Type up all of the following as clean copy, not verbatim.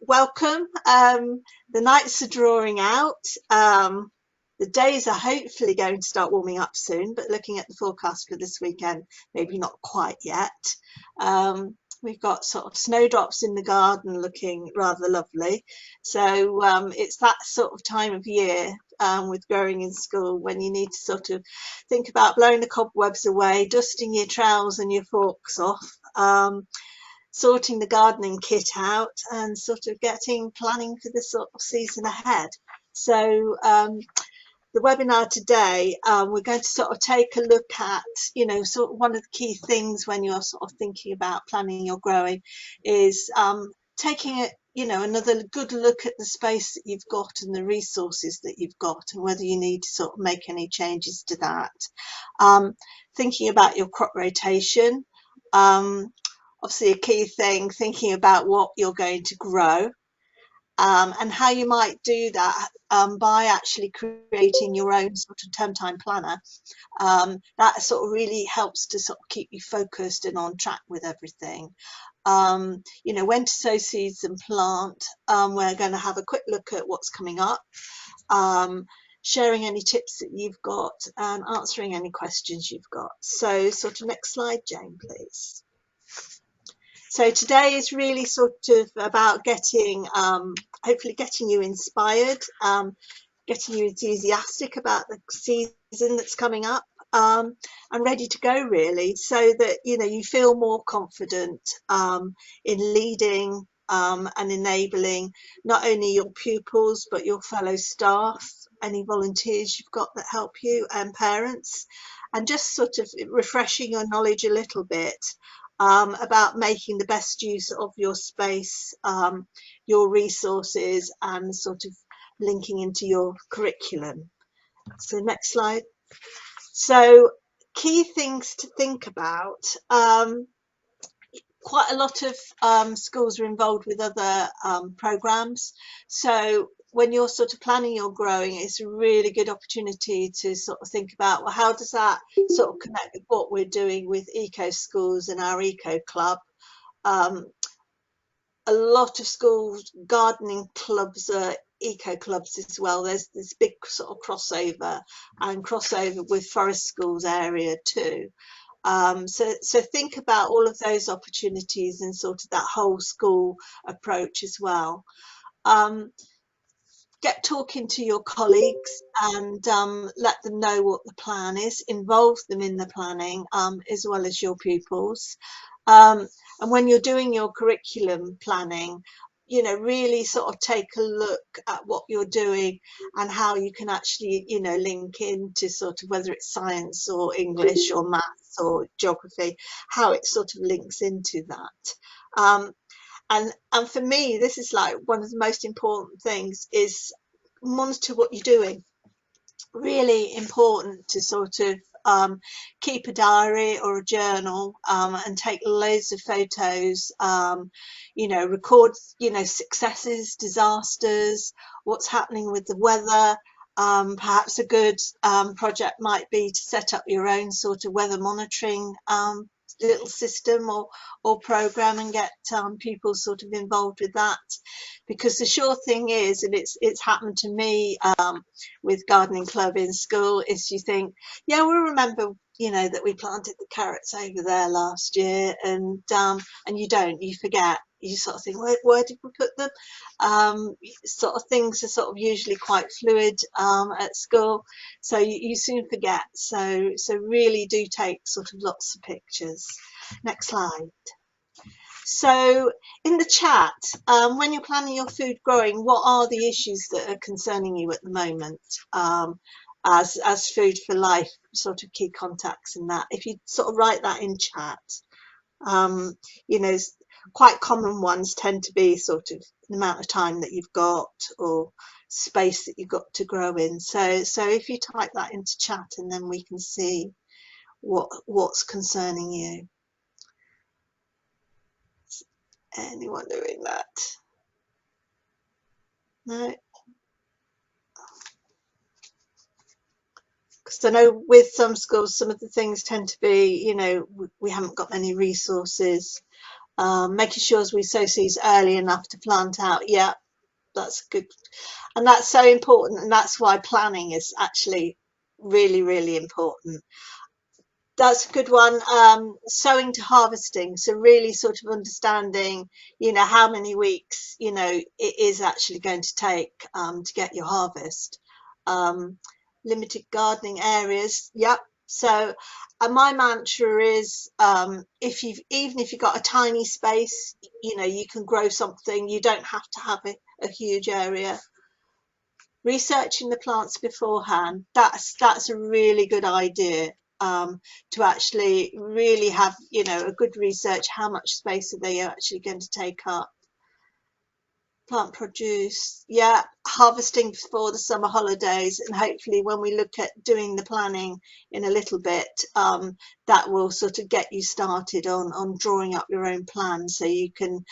welcome. The nights are drawing out. The days are hopefully going to start warming up soon, but looking at the forecast for this weekend, maybe not quite yet. We've got sort of snowdrops in the garden looking rather lovely. So it's that sort of time of year with growing in school when you need to sort of think about blowing the cobwebs away, dusting your trowels and your forks off, sorting the gardening kit out, and sort of planning for the sort of season ahead. So the webinar today, we're going to sort of take a look at, sort of one of the key things when you're sort of thinking about planning your growing is taking it, another good look at the space that you've got and the resources that you've got and whether you need to sort of make any changes to that. Thinking about your crop rotation, obviously a key thing, thinking about what you're going to grow. And how you might do that by actually creating your own sort of term time planner. That sort of really helps to sort of keep you focused and on track with everything. When to sow seeds and plant. We're going to have a quick look at what's coming up, sharing any tips that you've got and answering any questions you've got. So sort of next slide, Jane, please. So today is really sort of about hopefully getting you inspired, getting you enthusiastic about the season that's coming up, and ready to go really, so that you feel more confident in leading and enabling not only your pupils but your fellow staff, any volunteers you've got that help you, and parents, and just sort of refreshing your knowledge a little bit about making the best use of your space, your resources, and sort of linking into your curriculum. So next slide. So key things to think about. Quite a lot of schools are involved with other programs. So when you're sort of planning your growing, it's a really good opportunity to sort of think about, well, how does that sort of connect with what we're doing with eco schools and our eco club? A lot of schools, gardening clubs are eco clubs as well. There's this big sort of crossover with forest schools area too. So think about all of those opportunities and sort of that whole school approach as well. Get talking to your colleagues and let them know what the plan is, involve them in the planning as well as your pupils. And when you're doing your curriculum planning, really sort of take a look at what you're doing and how you can actually, link into sort of whether it's science or English or maths or geography, how it sort of links into that. And for me, this is like one of the most important things is monitor what you're doing. Really important to sort of keep a diary or a journal and take loads of photos, record, successes, disasters, what's happening with the weather. Perhaps a good project might be to set up your own sort of weather monitoring little system or program and get people sort of involved with that, because the sure thing is, and it's happened to me with gardening club in school, is you think, yeah, we'll remember that we planted the carrots over there last year, and you forget. You sort of think, where did we put them? Sort of things are sort of usually quite fluid at school, so you soon forget. So really do take sort of lots of pictures. Next slide. So in the chat, when you're planning your food growing, what are the issues that are concerning you at the moment as Food for Life sort of key contacts in that? If you sort of write that in chat, quite common ones tend to be sort of the amount of time that you've got or space that you've got to grow in. So if you type that into chat, and then we can see what's concerning you. Anyone doing that? No? Because I know with some schools, some of the things tend to be, we haven't got many resources. Making sure we sow seeds early enough to plant out. Yeah, that's good. And that's so important. And that's why planning is actually really, really important. That's a good one. Sowing to harvesting. So really sort of understanding, how many weeks, it is actually going to take to get your harvest. Um, Limited gardening areas. Yep. So, and my mantra is, even if you've got a tiny space, you can grow something. You don't have to have a huge area. Researching the plants beforehand, that's a really good idea, to actually really have a good research. How much space are they actually going to take up? Plant produce, yeah, harvesting before the summer holidays, and hopefully when we look at doing the planning in a little bit, that will sort of get you started on drawing up your own plan, so you can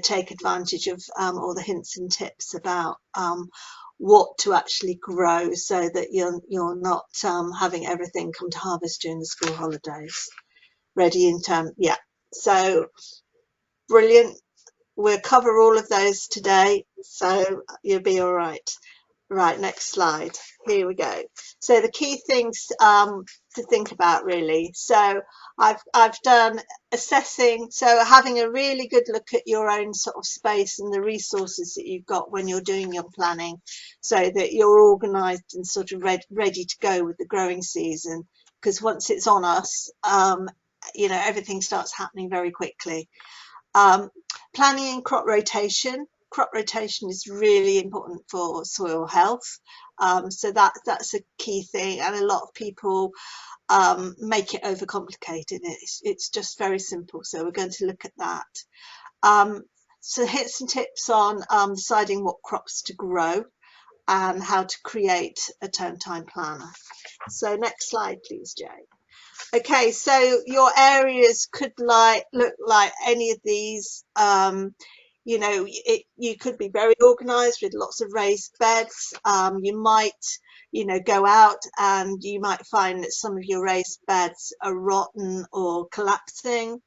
take advantage of all the hints and tips about what to actually grow, so that you're not having everything come to harvest during the school holidays. Ready in term, yeah. So brilliant. We'll cover all of those today, so you'll be all right. Right, next slide. Here we go. So the key things to think about, really. So I've done assessing, so having a really good look at your own sort of space and the resources that you've got when you're doing your planning, so that you're organised and sort of ready to go with the growing season. Because once it's on us, everything starts happening very quickly. Planning and crop rotation. Crop rotation is really important for soil health. So that's a key thing, and a lot of people make it overcomplicated. It's just very simple. So we're going to look at that. So hints and tips on deciding what crops to grow and how to create a term time planner. So next slide, please, Jane. Okay, so your areas could look like any of these. You could be very organized with lots of raised beds. You might, go out and you might find that some of your raised beds are rotten or collapsing,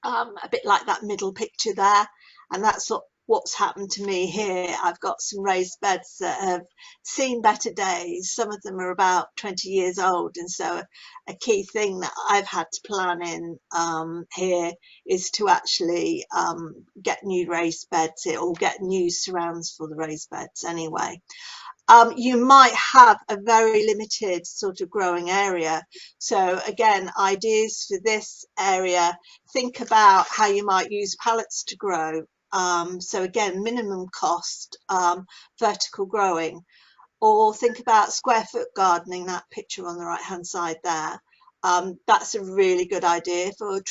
a bit like that middle picture there. And that's what's happened to me here. I've got some raised beds that have seen better days. Some of them are about 20 years old, and so a key thing that I've had to plan in here is to actually get new raised beds, or get new surrounds for the raised beds anyway. You might have a very limited sort of growing area. So again, ideas for this area: think about how you might use pallets to grow. So again, minimum cost, vertical growing, or think about square foot gardening, that picture on the right hand side there. That's a really good idea for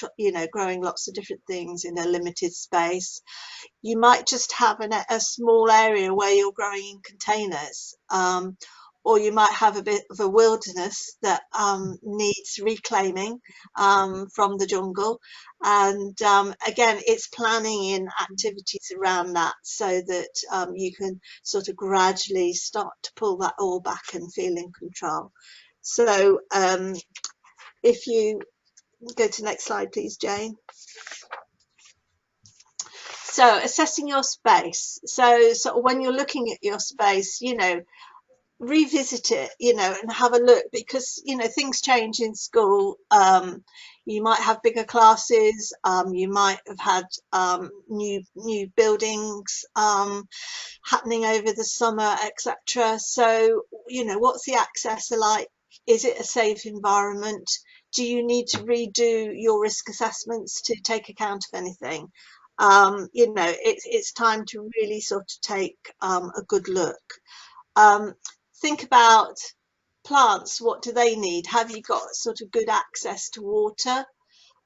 growing lots of different things in a limited space. You might just have a small area where you're growing in containers, or you might have a bit of a wilderness that needs reclaiming from the jungle. And again, it's planning in activities around that, so that you can sort of gradually start to pull that all back and feel in control. So if you go to the next slide, please, Jane. So assessing your space. So when you're looking at your space, revisit it, and have a look, because, things change in school. You might have bigger classes. You might have had new buildings happening over the summer, etc. So, what's the access like? Is it a safe environment? Do you need to redo your risk assessments to take account of anything? It's time to really sort of take a good look. Think about plants. What do they need? Have you got sort of good access to water?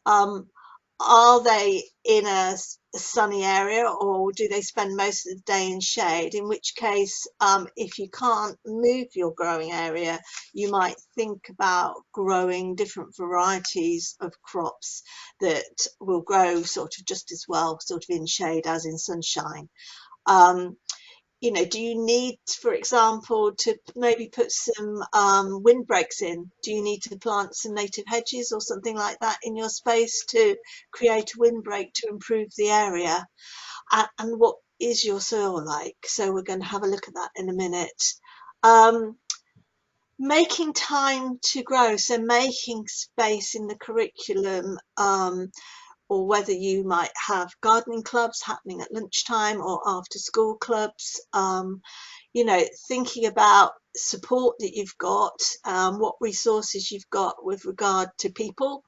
Are they in a sunny area, or do they spend most of the day in shade? In which case, if you can't move your growing area, you might think about growing different varieties of crops that will grow sort of just as well, sort of in shade as in sunshine. you know, do you need, for example, to maybe put some windbreaks in? Do you need to plant some native hedges or something like that in your space to create a windbreak to improve the area? And what is your soil like? So we're going to have a look at that in a minute. Making time to grow, so making space in the curriculum, or whether you might have gardening clubs happening at lunchtime or after school clubs, you know, thinking about support that you've got, what resources you've got with regard to people,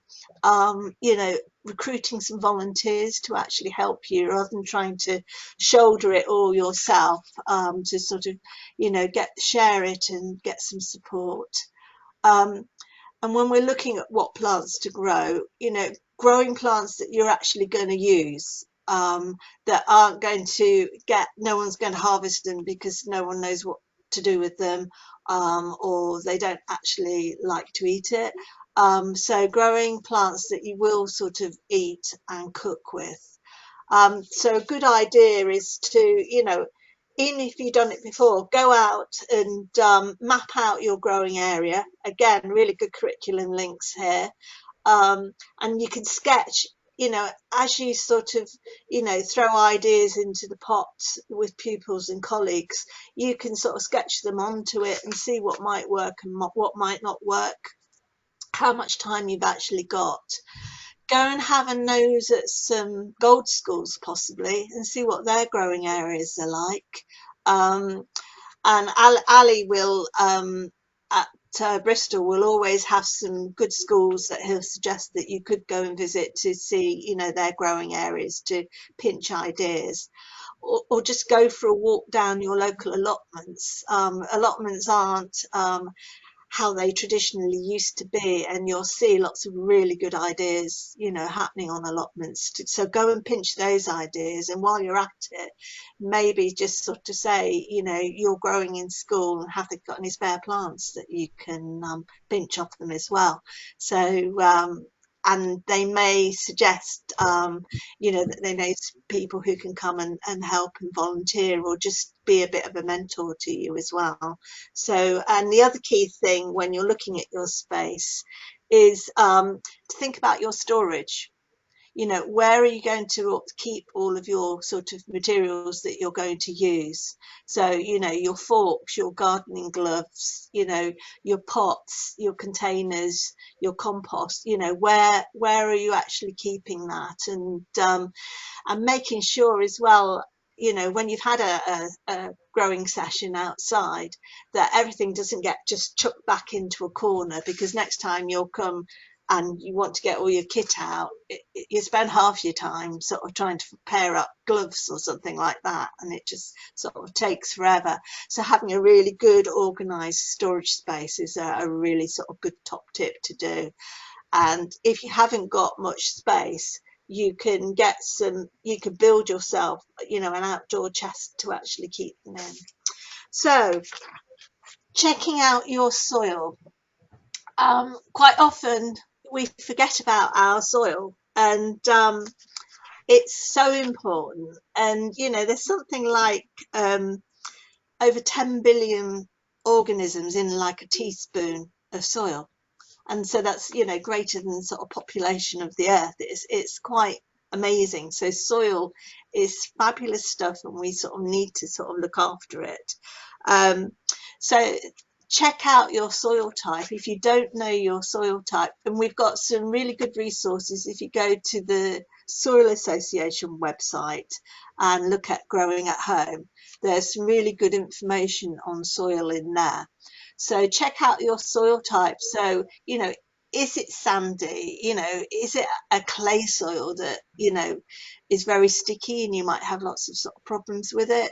you know, recruiting some volunteers to actually help you rather than trying to shoulder it all yourself, to sort of, you know, share it and get some support. Um, and when we're looking at what plants to grow, you know, growing plants that you're actually going to use, that aren't going to no one's going to harvest them because no one knows what to do with them, or they don't actually like to eat it. So growing plants that you will sort of eat and cook with. So a good idea is to, you know, even if you've done it before, go out and map out your growing area. Again, really good curriculum links here. And you can sketch, you know, as you sort of, you know, throw ideas into the pot with pupils and colleagues, you can sort of sketch them onto it and see what might work and what might not work, how much time you've actually got. Go and have a nose at some gold schools possibly and see what their growing areas are like. And Ali will, at Bristol, will always have some good schools that he'll suggest that you could go and visit to see, you know, their growing areas, to pinch ideas. Or just go for a walk down your local allotments. Allotments aren't how they traditionally used to be, and you'll see lots of really good ideas, you know, happening on allotments. So go and pinch those ideas, and while you're at it, maybe just sort of say, you know, you're growing in school and have they got any spare plants that you can pinch off them as well. So and they may suggest, you know, that they know people who can come and help and volunteer, or just be a bit of a mentor to you as well. So, and the other key thing when you're looking at your space is to think about your storage. You know, where are you going to keep all of your sort of materials that you're going to use? So, you know, your forks, your gardening gloves, you know, your pots, your containers, your compost, you know, where are you actually keeping that? And making sure as well, you know, when you've had a growing session outside, that everything doesn't get just chucked back into a corner, because next time you'll come and you want to get all your kit out, you spend half your time sort of trying to pair up gloves or something like that, and it just sort of takes forever. So having a really good organized storage space is a really sort of good top tip to do. And if you haven't got much space, you can build yourself, you know, an outdoor chest to actually keep them in. So checking out your soil. Quite often we forget about our soil, and it's so important. And you know, there's something like over 10 billion organisms in like a teaspoon of soil, and so that's, you know, greater than sort of population of the earth. It's quite amazing. So soil is fabulous stuff, and we sort of need to sort of look after it. So check out your soil type if you don't know your soil type, and we've got some really good resources if you go to the Soil Association website and look at growing at home. There's some really good information on soil in there. So check out your soil type. So, you know, is it sandy? You know, is it a clay soil that, you know, is very sticky and you might have lots of sort of problems with it?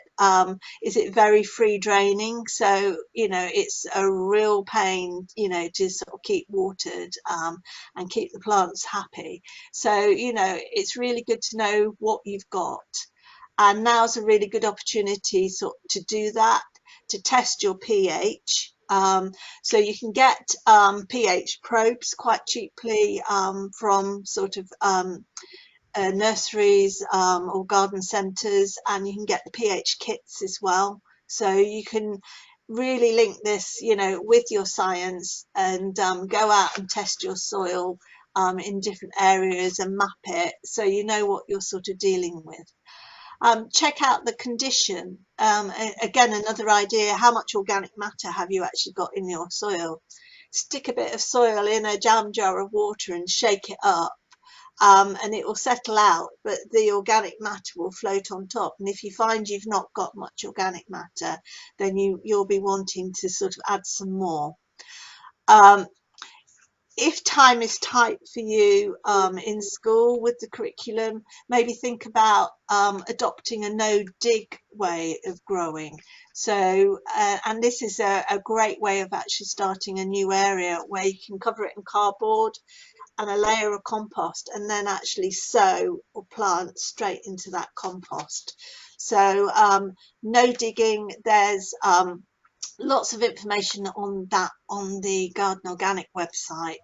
Is it very free draining? So, you know, it's a real pain, you know, to sort of keep watered and keep the plants happy. So, you know, it's really good to know what you've got. And now's a really good opportunity to do that, to test your pH. So you can get pH probes quite cheaply from sort of nurseries or garden centres, and you can get the pH kits as well So you can really link this, you know, with your science, and go out and test your soil in different areas and map it so you know what you're sort of dealing with. Check out the condition. Again, another idea, how much organic matter have you actually got in your soil? Stick a bit of soil in a jam jar of water and shake it up, and it will settle out, but the organic matter will float on top. And if you find you've not got much organic matter, then you'll be wanting to sort of add some more. If time is tight for you in school with the curriculum, maybe think about adopting a no dig way of growing. So, and this is a great way of actually starting a new area where you can cover it in cardboard and a layer of compost, and then actually sow or plant straight into that compost. So no digging, there's lots of information on that on the Garden Organic website.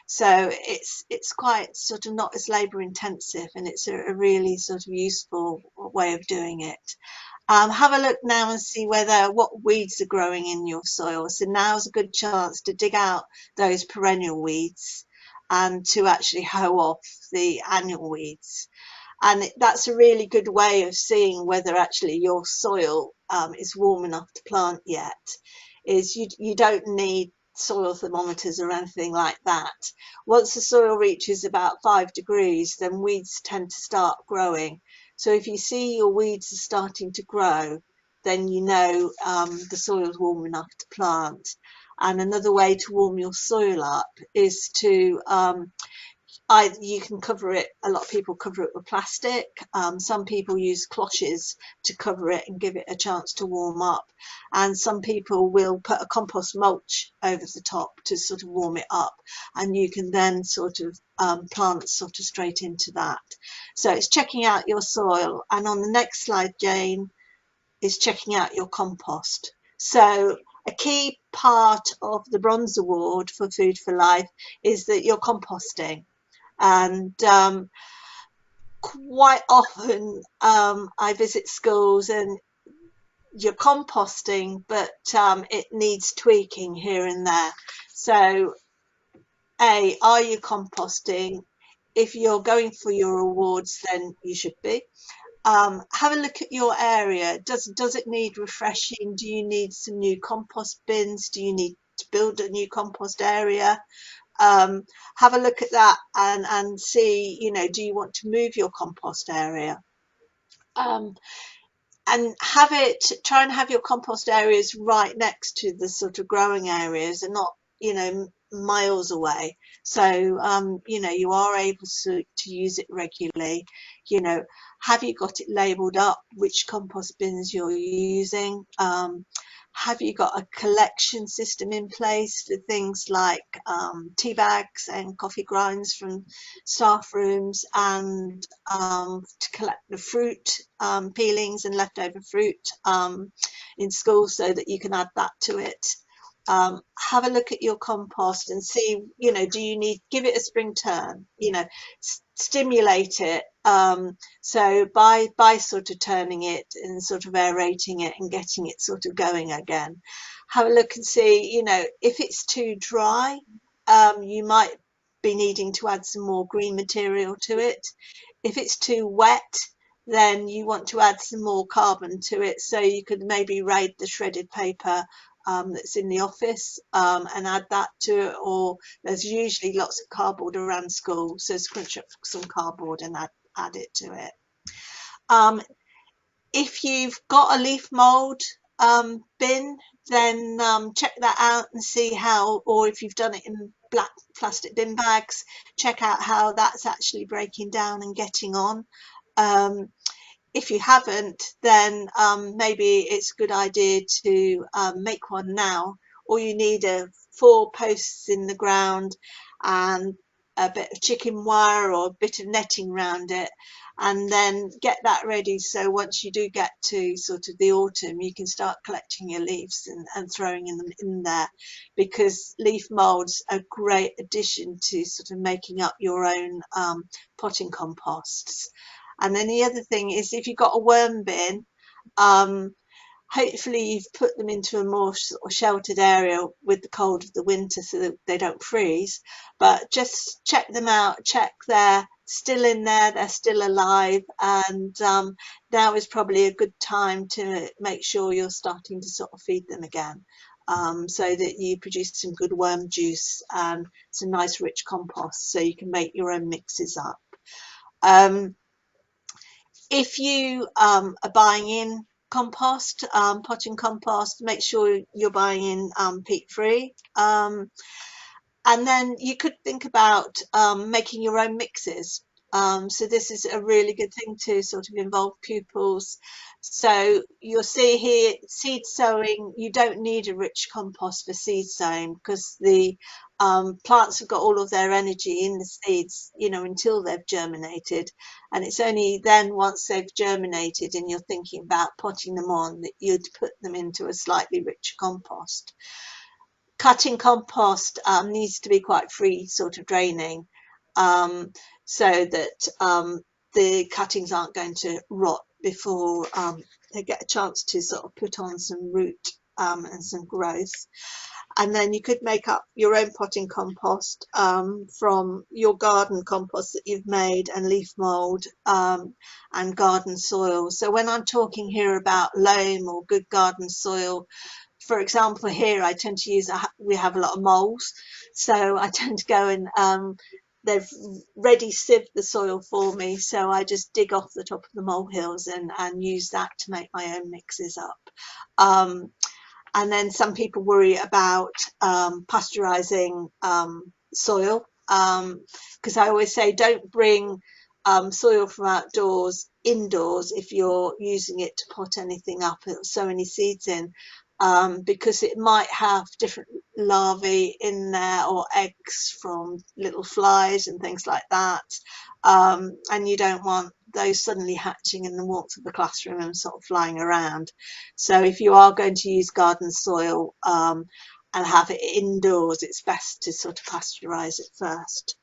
So it's quite sort of not as labour intensive, and it's a really sort of useful way of doing it. Have a look now and see what weeds are growing in your soil. So now's a good chance to dig out those perennial weeds and to actually hoe off the annual weeds. And that's a really good way of seeing whether actually your soil is warm enough to plant yet. Is you don't need soil thermometers or anything like that. Once the soil reaches about 5 degrees, then weeds tend to start growing. So if you see your weeds are starting to grow, then you know the soil is warm enough to plant. And another way to warm your soil up is to you can cover it. A lot of people cover it with plastic. Some people use cloches to cover it and give it a chance to warm up. And some people will put a compost mulch over the top to sort of warm it up. And you can then sort of plant sort of straight into that. So it's checking out your soil. And on the next slide, Jane, is checking out your compost. So a key part of the Bronze Award for Food for Life is that you're composting. And quite often I visit schools and you're composting, but it needs tweaking here and there. So are you composting? If you're going for your awards, then you should be. Have a look at your area. Does it need refreshing? Do you need some new compost bins? Do you need to build a new compost area? Have a look at that and see, you know, do you want to move your compost area? And try and have your compost areas right next to the sort of growing areas and not, you know, miles away. So, you know, you are able to use it regularly. You know, have you got it labelled up which compost bins you're using? Have you got a collection system in place for things like tea bags and coffee grinds from staff rooms, and to collect the fruit peelings and leftover fruit in school so that you can add that to it? Have a look at your compost and see, you know, do you give it a spring turn, you know, stimulate it. So by sort of turning it and sort of aerating it and getting it sort of going again. Have a look and see, you know, if it's too dry, you might be needing to add some more green material to it. If it's too wet, then you want to add some more carbon to it. So you could maybe raid the shredded paper that's in the office and add that to it, or there's usually lots of cardboard around school, so scrunch up some cardboard and add it to it. If you've got a leaf mold bin, then check that out and see how, or if you've done it in black plastic bin bags, check out how that's actually breaking down and getting on. If you haven't, then maybe it's a good idea to make one now. All you need are 4 posts in the ground and a bit of chicken wire or a bit of netting around it, and then get that ready. So once you do get to sort of the autumn, you can start collecting your leaves and throwing them in there, because leaf molds are a great addition to sort of making up your own potting composts. And then the other thing is, if you've got a worm bin, hopefully you've put them into a more sort of sheltered area with the cold of the winter so that they don't freeze. But just check them out, check they're still in there, they're still alive, and now is probably a good time to make sure you're starting to sort of feed them again, so that you produce some good worm juice and some nice rich compost so you can make your own mixes up. If you are buying in compost, potting compost, make sure you're buying in peat free. And then you could think about making your own mixes. So this is a really good thing to sort of involve pupils. So you'll see here, seed sowing, you don't need a rich compost for seed sowing because the plants have got all of their energy in the seeds, you know, until they've germinated. And it's only then once they've germinated and you're thinking about potting them on that you'd put them into a slightly richer compost. Cutting compost needs to be quite free sort of draining, so that the cuttings aren't going to rot before they get a chance to sort of put on some root and some growth. And then you could make up your own potting compost from your garden compost that you've made, and leaf mold and garden soil. So when I'm talking here about loam or good garden soil, for example, here I tend to use, we have a lot of moles, so I tend to go and they've ready sieved the soil for me, so I just dig off the top of the molehills and use that to make my own mixes up. And then some people worry about pasteurizing soil, because I always say don't bring soil from outdoors indoors if you're using it to pot anything up or sow any seeds in, because it might have different larvae in there or eggs from little flies and things like that, and you don't want those suddenly hatching in the warmth of the classroom and sort of flying around. So if you are going to use garden soil and have it indoors, it's best to sort of pasteurize it first.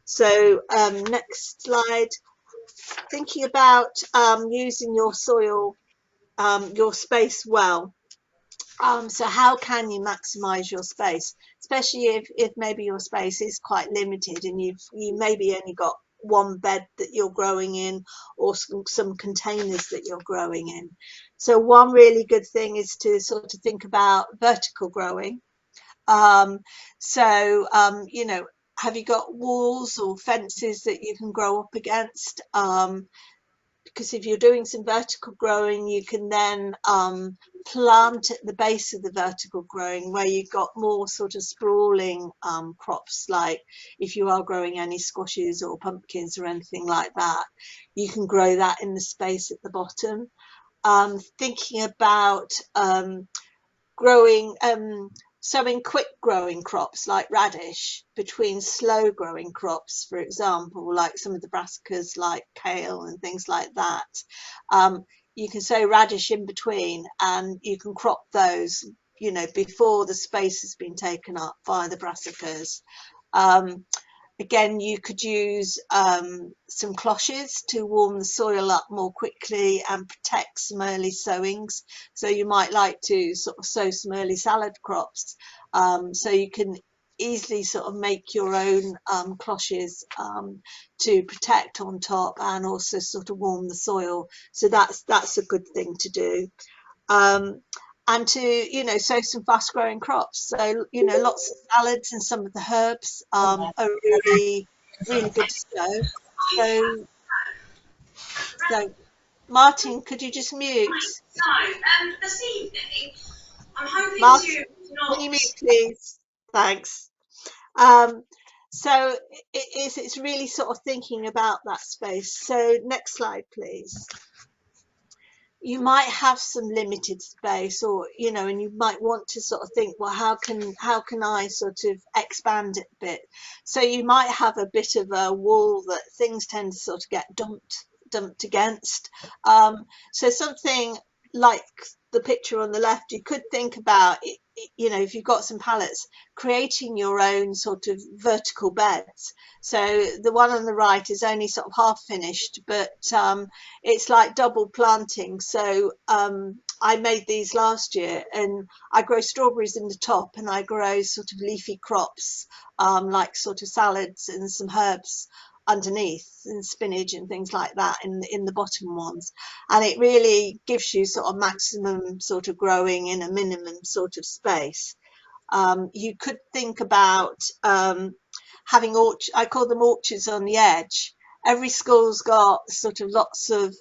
So next slide. Thinking about using your soil, your space well. So how can you maximize your space, especially if maybe your space is quite limited and you maybe only got one bed that you're growing in, or some containers that you're growing in. So one really good thing is to sort of think about vertical growing. You know, have you got walls or fences that you can grow up against? Because if you're doing some vertical growing, you can then plant at the base of the vertical growing where you've got more sort of sprawling crops, like if you are growing any squashes or pumpkins or anything like that, you can grow that in the space at the bottom. Thinking about growing, sowing quick growing crops like radish between slow growing crops, for example, like some of the brassicas like kale and things like that. You can sow radish in between and you can crop those, you know, before the space has been taken up by the brassicas. Again, you could use some cloches to warm the soil up more quickly and protect some early sowings. So you might like to sort of sow some early salad crops, so you can easily sort of make your own cloches to protect on top and also sort of warm the soil. So that's a good thing to do. And to, you know, sow some fast growing crops. So, you know, lots of salads and some of the herbs are really, really good to sow. So Martin, could you just mute? No, this evening, I'm hoping Martin, to not... can you mute, please? Thanks. So it's really sort of thinking about that space. So next slide, please. You might have some limited space, or you know, and you might want to sort of think, well, how can I sort of expand it a bit? So you might have a bit of a wall that things tend to sort of get dumped against. So something like the picture on the left, you could think about it. you know, if you've got some pallets, creating your own sort of vertical beds. So the one on the right is only sort of half finished, but it's like double planting. So I made these last year, and I grow strawberries in the top, and I grow sort of leafy crops, like sort of salads and some herbs underneath, and spinach and things like that in the bottom ones. And it really gives you sort of maximum sort of growing in a minimum sort of space. You could think about having I call them orchards on the edge. Every school's got sort of lots of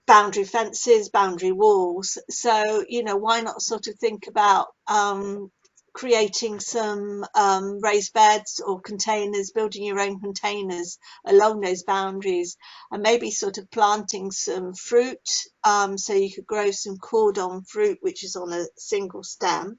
boundary fences, boundary walls. So, you know, why not sort of think about creating some raised beds or containers, building your own containers along those boundaries, and maybe sort of planting some fruit. So you could grow some cordon fruit, which is on a single stem.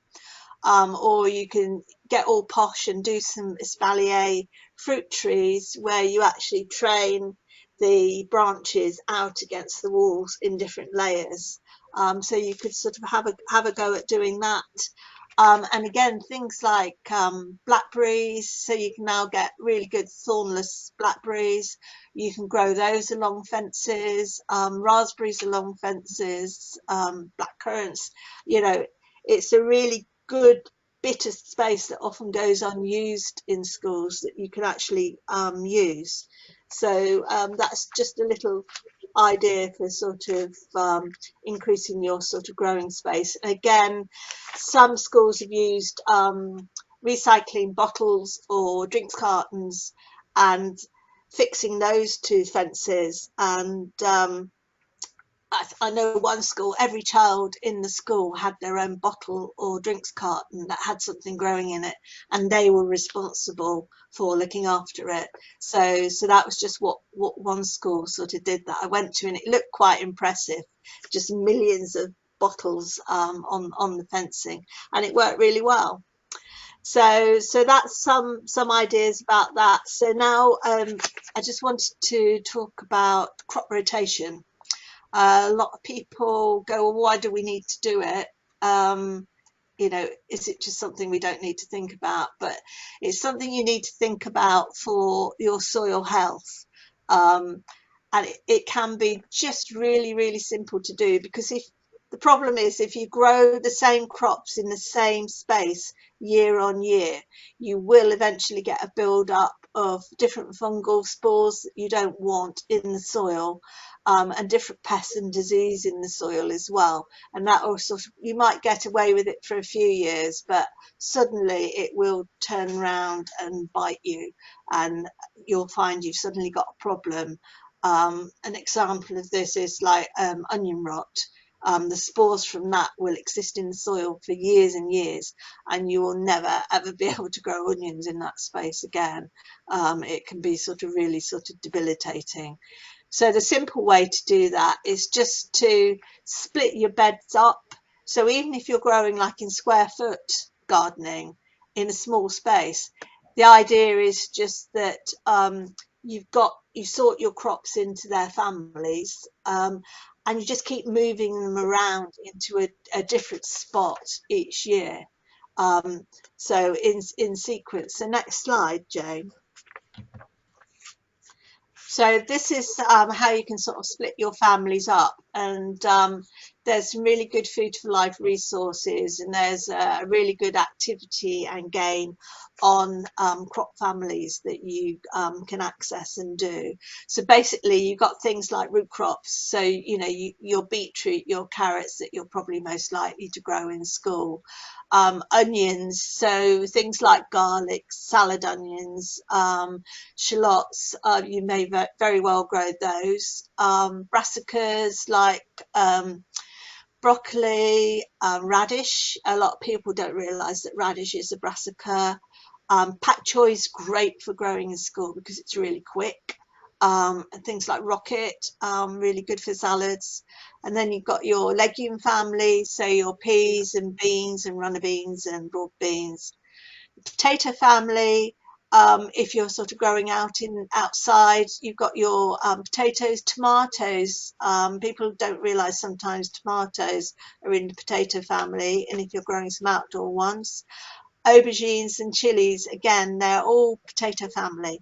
Or you can get all posh and do some espalier fruit trees where you actually train the branches out against the walls in different layers. So you could sort of have a go at doing that. And again, things like blackberries, so you can now get really good thornless blackberries. You can grow those along fences, raspberries along fences, black currants. You know, it's a really good bit of space that often goes unused in schools that you can actually use. So that's just a little idea for sort of increasing your sort of growing space. Again, some schools have used recycling bottles or drinks cartons and fixing those to fences. And I know one school, every child in the school had their own bottle or drinks carton that had something growing in it, and they were responsible for looking after it. So that was just what one school sort of did that I went to, and it looked quite impressive, just millions of bottles on the fencing, and it worked really well. So that's some ideas about that. So now I just wanted to talk about crop rotation. A lot of people go, well, why do we need to do it? You know, is it just something we don't need to think about? But it's something you need to think about for your soil health. And it can be just really, really simple to do, because if the problem is, if you grow the same crops in the same space year on year, you will eventually get a build up of different fungal spores that you don't want in the soil, and different pests and disease in the soil as well. And that also, you might get away with it for a few years, but suddenly it will turn around and bite you, and you'll find you've suddenly got a problem. An example of this is like onion rot. The spores from that will exist in the soil for years and years, and you will never ever be able to grow onions in that space again. It can be sort of really sort of debilitating. So the simple way to do that is just to split your beds up. So even if you're growing like in square foot gardening in a small space, the idea is just that you sort your crops into their families, and you just keep moving them around into a different spot each year. So in sequence. So next slide, Jane. So this is how you can sort of split your families up, and there's some really good Food for Life resources, and there's a really good activity and gain on crop families that you can access and do. So basically you've got things like root crops, so you know, your beetroot, your carrots that you're probably most likely to grow in school. Onions, so things like garlic, salad onions, shallots, you may very well grow those. Brassicas like broccoli, radish. A lot of people don't realise that radish is a brassica. Pak choi is great for growing in school because it's really quick. And things like rocket, really good for salads. And then you've got your legume family, so your peas and beans and runner beans and broad beans. The potato family, if you're sort of growing outside, you've got your potatoes, tomatoes. People don't realise sometimes tomatoes are in the potato family, and if you're growing some outdoor ones, aubergines and chilies, again, they're all potato family.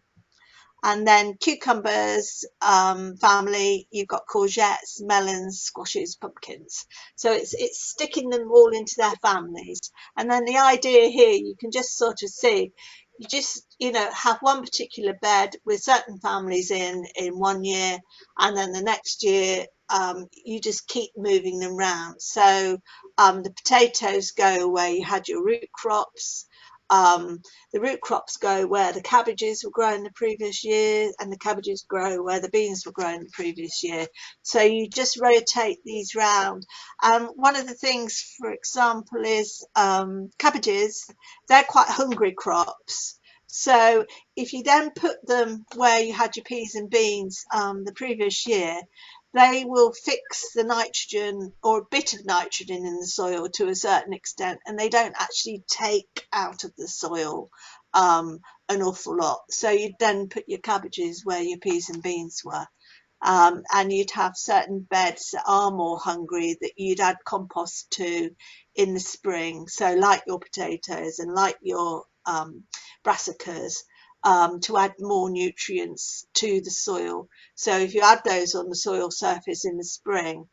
And then cucumbers family, you've got courgettes, melons, squashes, pumpkins. So it's sticking them all into their families. And then the idea here, you can just sort of see, you just, have one particular bed with certain families in 1 year, and then the next year you just keep moving them round. So the potatoes go where you had your root crops. The root crops go where the cabbages were grown the previous year, and the cabbages grow where the beans were grown the previous year. So you just rotate these round. One of the things, for example, is cabbages. They're quite hungry crops. So if you then put them where you had your peas and beans the previous year, they will fix the nitrogen, or a bit of nitrogen in the soil to a certain extent, and they don't actually take out of the soil an awful lot. So you'd then put your cabbages where your peas and beans were. And you'd have certain beds that are more hungry that you'd add compost to in the spring. So like your potatoes and like your brassicas, to add more nutrients to the soil. So if you add those on the soil surface in the spring,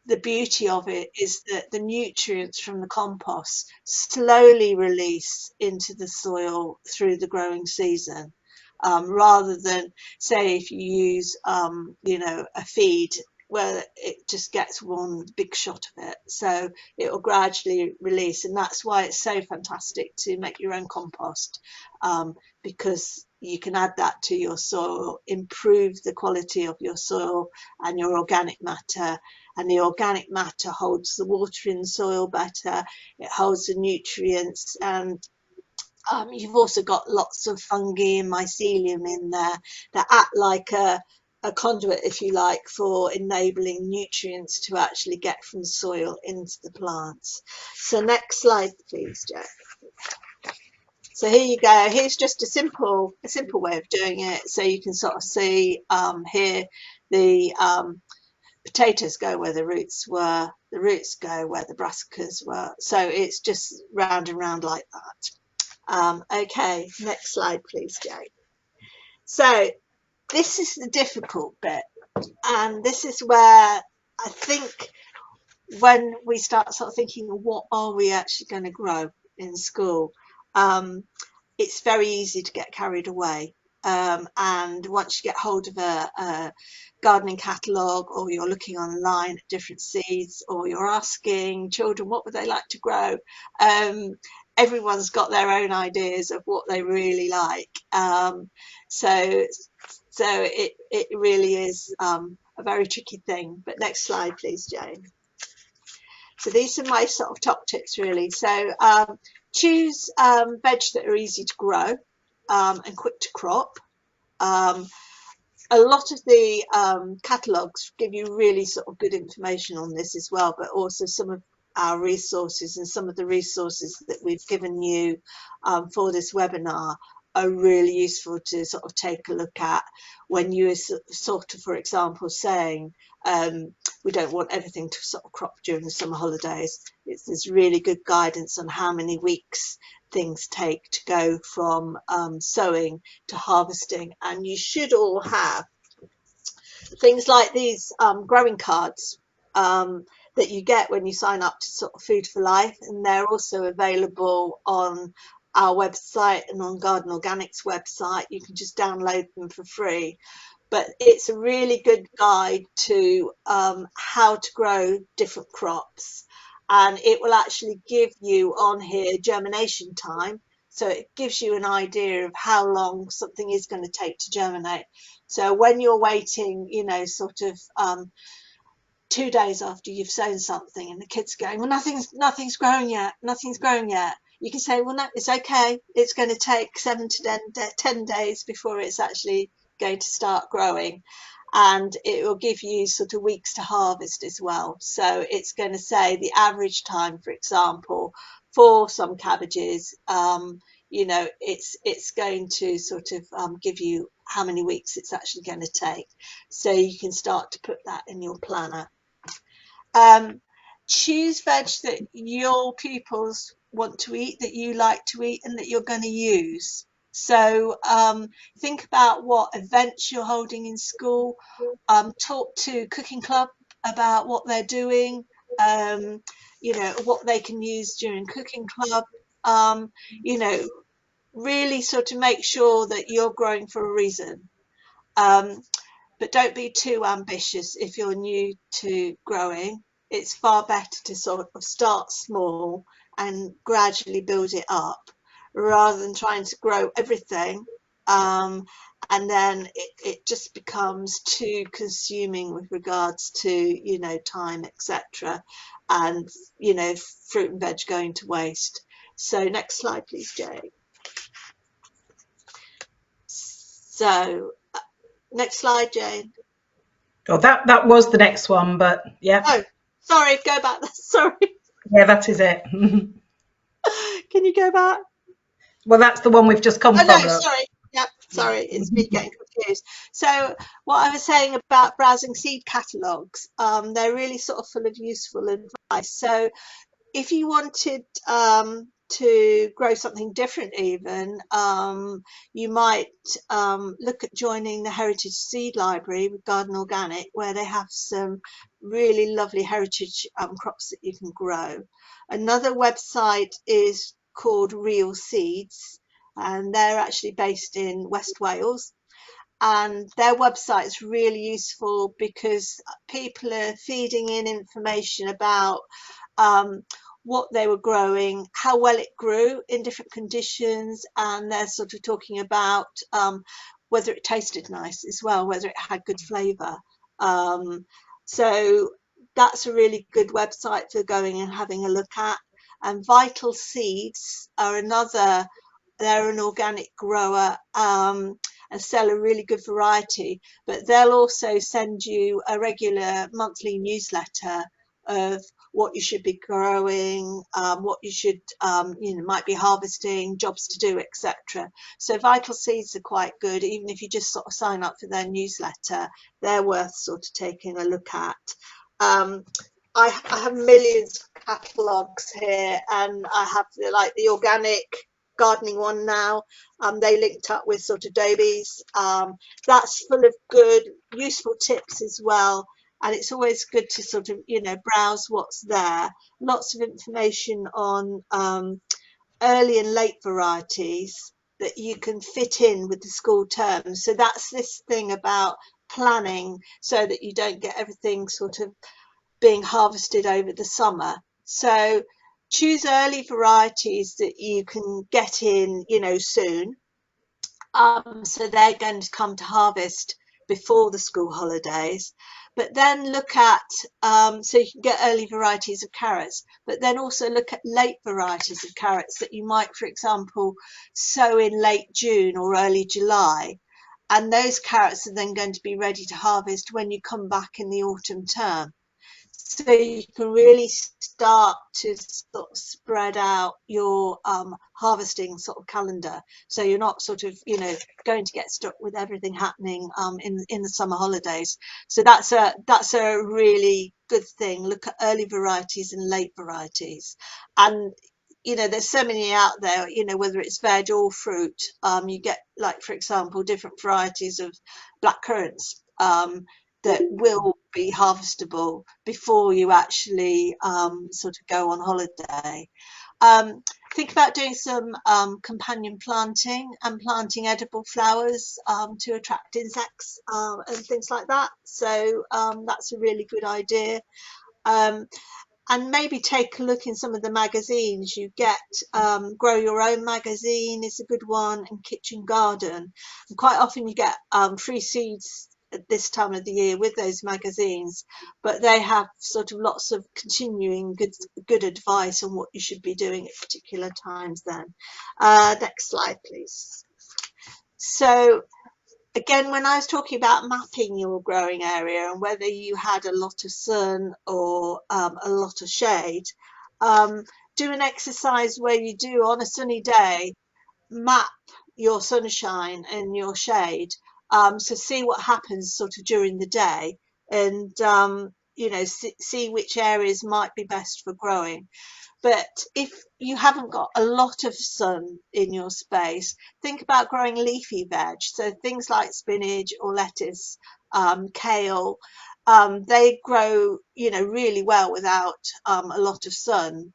the beauty of it is that the nutrients from the compost slowly release into the soil through the growing season, rather than, say, if you use a feed where it just gets one big shot of it. So it will gradually release, and that's why it's so fantastic to make your own compost, because you can add that to your soil, improve the quality of your soil and your organic matter. And the organic matter holds the water in the soil better, it holds the nutrients, and you've also got lots of fungi and mycelium in there that act like a conduit, if you like, for enabling nutrients to actually get from the soil into the plants. So next slide, please, Jack. So here you go. Here's just a simple way of doing it. So you can sort of see here the potatoes go where the roots were, the roots go where the brassicas were. So it's just round and round like that. Okay, next slide, please, Jane. So this is the difficult bit, and this is where I think when we start sort of thinking, what are we actually going to grow in school? It's very easy to get carried away. And once you get hold of a gardening catalogue, or you're looking online at different seeds, or you're asking children what would they like to grow, everyone's got their own ideas of what they really like. So it really is a very tricky thing. But next slide, please, Jane. So these are my sort of top tips, really. So choose veg that are easy to grow and quick to crop. A lot of the catalogues give you really sort of good information on this as well, but also some of our resources and some of the resources that we've given you for this webinar are really useful to sort of take a look at when you are sort of, for example, saying we don't want everything to sort of crop during the summer holidays. There's really good guidance on how many weeks things take to go from sowing to harvesting, and you should all have things like these growing cards that you get when you sign up to sort of Food for Life, and they're also available on our website and on Garden Organics website. You can just download them for free, but it's a really good guide to how to grow different crops, and it will actually give you on here germination time. So it gives you an idea of how long something is going to take to germinate. So when you're waiting, sort of 2 days after you've sown something, and the kids going, well, nothing's growing yet, you can say, well, no, it's okay. It's going to take 7 to 10 days before it's actually going to start growing, and it will give you sort of weeks to harvest as well. So it's going to say the average time, for example, for some cabbages, it's going to sort of give you how many weeks it's actually going to take, so you can start to put that in your planner. Choose veg that your pupils want to eat, that you like to eat, and that you're going to use. So think about what events you're holding in school. Talk to Cooking Club about what they're doing, what they can use during Cooking Club. Really sort of make sure that you're growing for a reason. But don't be too ambitious if you're new to growing. It's far better to sort of start small and gradually build it up, rather than trying to grow everything. And then it just becomes too consuming with regards to, time, etc. And, fruit and veg going to waste. So next slide, please, Jane. So next slide, Jane. Oh, that was the next one, but yeah. Oh, sorry, go back. Sorry. Yeah, that is it. Can you go back? Well, that's the one we've just come from. No, sorry. Yep, sorry, it's me getting confused. So what I was saying about browsing seed catalogues, they're really sort of full of useful advice. So if you wanted to grow something different even, you might look at joining the Heritage Seed Library with Garden Organic, where they have some really lovely heritage crops that you can grow. Another website is called Real Seeds, and they're actually based in West Wales. And their website is really useful because people are feeding in information about what they were growing, how well it grew in different conditions, and they're sort of talking about whether it tasted nice as well, whether it had good flavour. So that's a really good website for going and having a look at. And Vital Seeds are another. They're an organic grower and sell a really good variety, but they'll also send you a regular monthly newsletter of what you should be growing, what you should, might be harvesting, jobs to do, etc. So Vital Seeds are quite good. Even if you just sort of sign up for their newsletter, they're worth sort of taking a look at. I have millions of catalogues here, and I have the organic gardening one now. They linked up with sort of Adobe's. That's full of good, useful tips as well. And it's always good to sort of, browse what's there. Lots of information on early and late varieties that you can fit in with the school terms. So that's this thing about planning so that you don't get everything sort of being harvested over the summer. So choose early varieties that you can get in, soon. So they're going to come to harvest before the school holidays. But then look at, so you can get early varieties of carrots, but then also look at late varieties of carrots that you might, for example, sow in late June or early July. And those carrots are then going to be ready to harvest when you come back in the autumn term. So you can really start to sort of spread out your harvesting sort of calendar. So you're not sort of, going to get stuck with everything happening in the summer holidays. So that's a really good thing. Look at early varieties and late varieties. And there's so many out there, whether it's veg or fruit. You get, like, for example, different varieties of black currants that will be harvestable before you actually sort of go on holiday. Think about doing some companion planting and planting edible flowers to attract insects and things like that. So that's a really good idea. And maybe take a look in some of the magazines you get. Grow Your Own magazine is a good one, and Kitchen Garden. And quite often you get free seeds at this time of the year with those magazines, but they have sort of lots of continuing good advice on what you should be doing at particular times then. Next slide, please. So again, when I was talking about mapping your growing area and whether you had a lot of sun or a lot of shade, do an exercise where you do, on a sunny day, map your sunshine and your shade. So see what happens sort of during the day, and you know, see which areas might be best for growing. But if you haven't got a lot of sun in your space, think about growing leafy veg. So things like spinach or lettuce, kale, they grow, you know, really well without a lot of sun.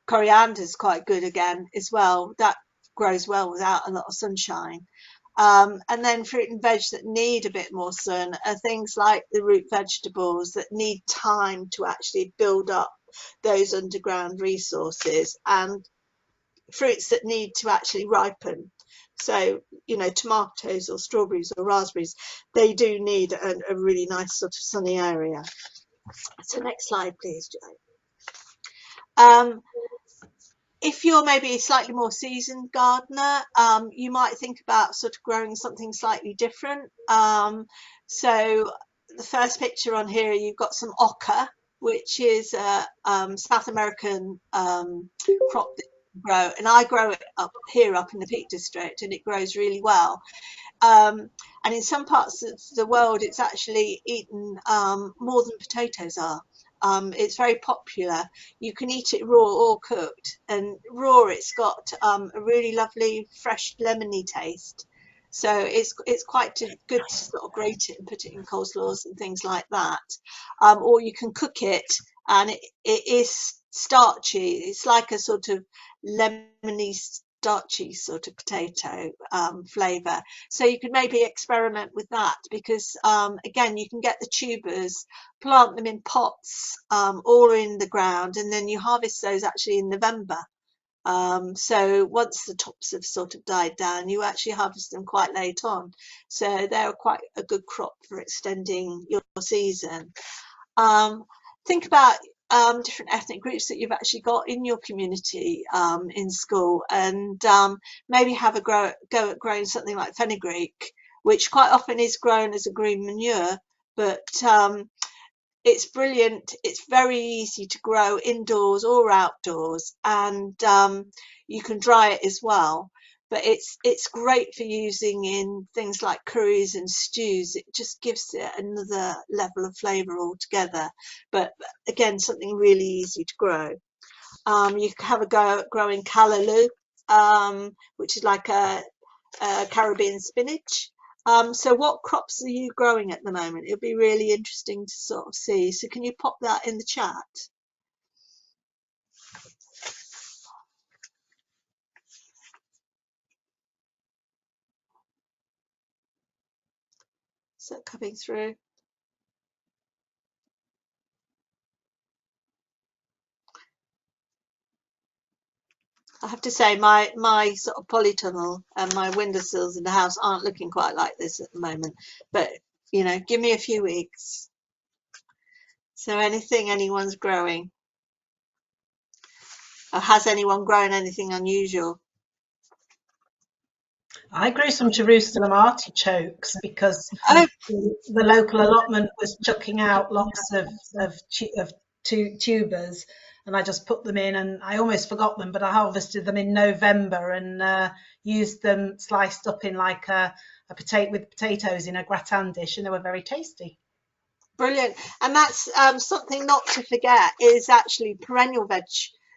Coriander is quite good again as well. That grows well without a lot of sunshine. And then fruit and veg that need a bit more sun are things like the root vegetables that need time to actually build up those underground resources, and fruits that need to actually ripen. So, you know, tomatoes or strawberries or raspberries, they do need a really nice sort of sunny area. So next slide, please, Jo. If you're maybe a slightly more seasoned gardener, you might think about sort of growing something slightly different. So the first picture on here, you've got some okra, which is a South American crop that you grow, and I grow it up here up in the Peak District, and it grows really well. And in some parts of the world, it's actually eaten more than potatoes are. It's very popular. You can eat it raw or cooked. And raw, it's got a really lovely, fresh, lemony taste. So it's quite good to sort of grate it and put it in coleslaws and things like that. Or you can cook it, and it is starchy. It's like a sort of lemony, starchy sort of potato flavour. So you could maybe experiment with that, because again, you can get the tubers, plant them in pots, or in the ground, and then you harvest those actually in November. So once the tops have sort of died down, you actually harvest them quite late on. So they're quite a good crop for extending your season. Think about different ethnic groups that you've actually got in your community in school, and maybe have a go at growing something like fenugreek, which quite often is grown as a green manure, but it's brilliant. It's very easy to grow indoors or outdoors, and you can dry it as well. But it's great for using in things like curries and stews. It just gives it another level of flavour altogether. But again, something really easy to grow. You can have a go at growing callaloo, which is like a Caribbean spinach. So what crops are you growing at the moment? It'll be really interesting to sort of see. So can you pop that in the chat? So coming through. I have to say my sort of polytunnel and my windowsills in the house aren't looking quite like this at the moment. But, you know, give me a few weeks. So anything anyone's growing? Or has anyone grown anything unusual? I grew some Jerusalem artichokes because Oh, the local allotment was chucking out lots of tubers, and I just put them in, and I almost forgot them, but I harvested them in November and used them sliced up in like a potato with potatoes in a gratin dish, and they were very tasty. brilliant. And that's something not to forget is actually perennial veg.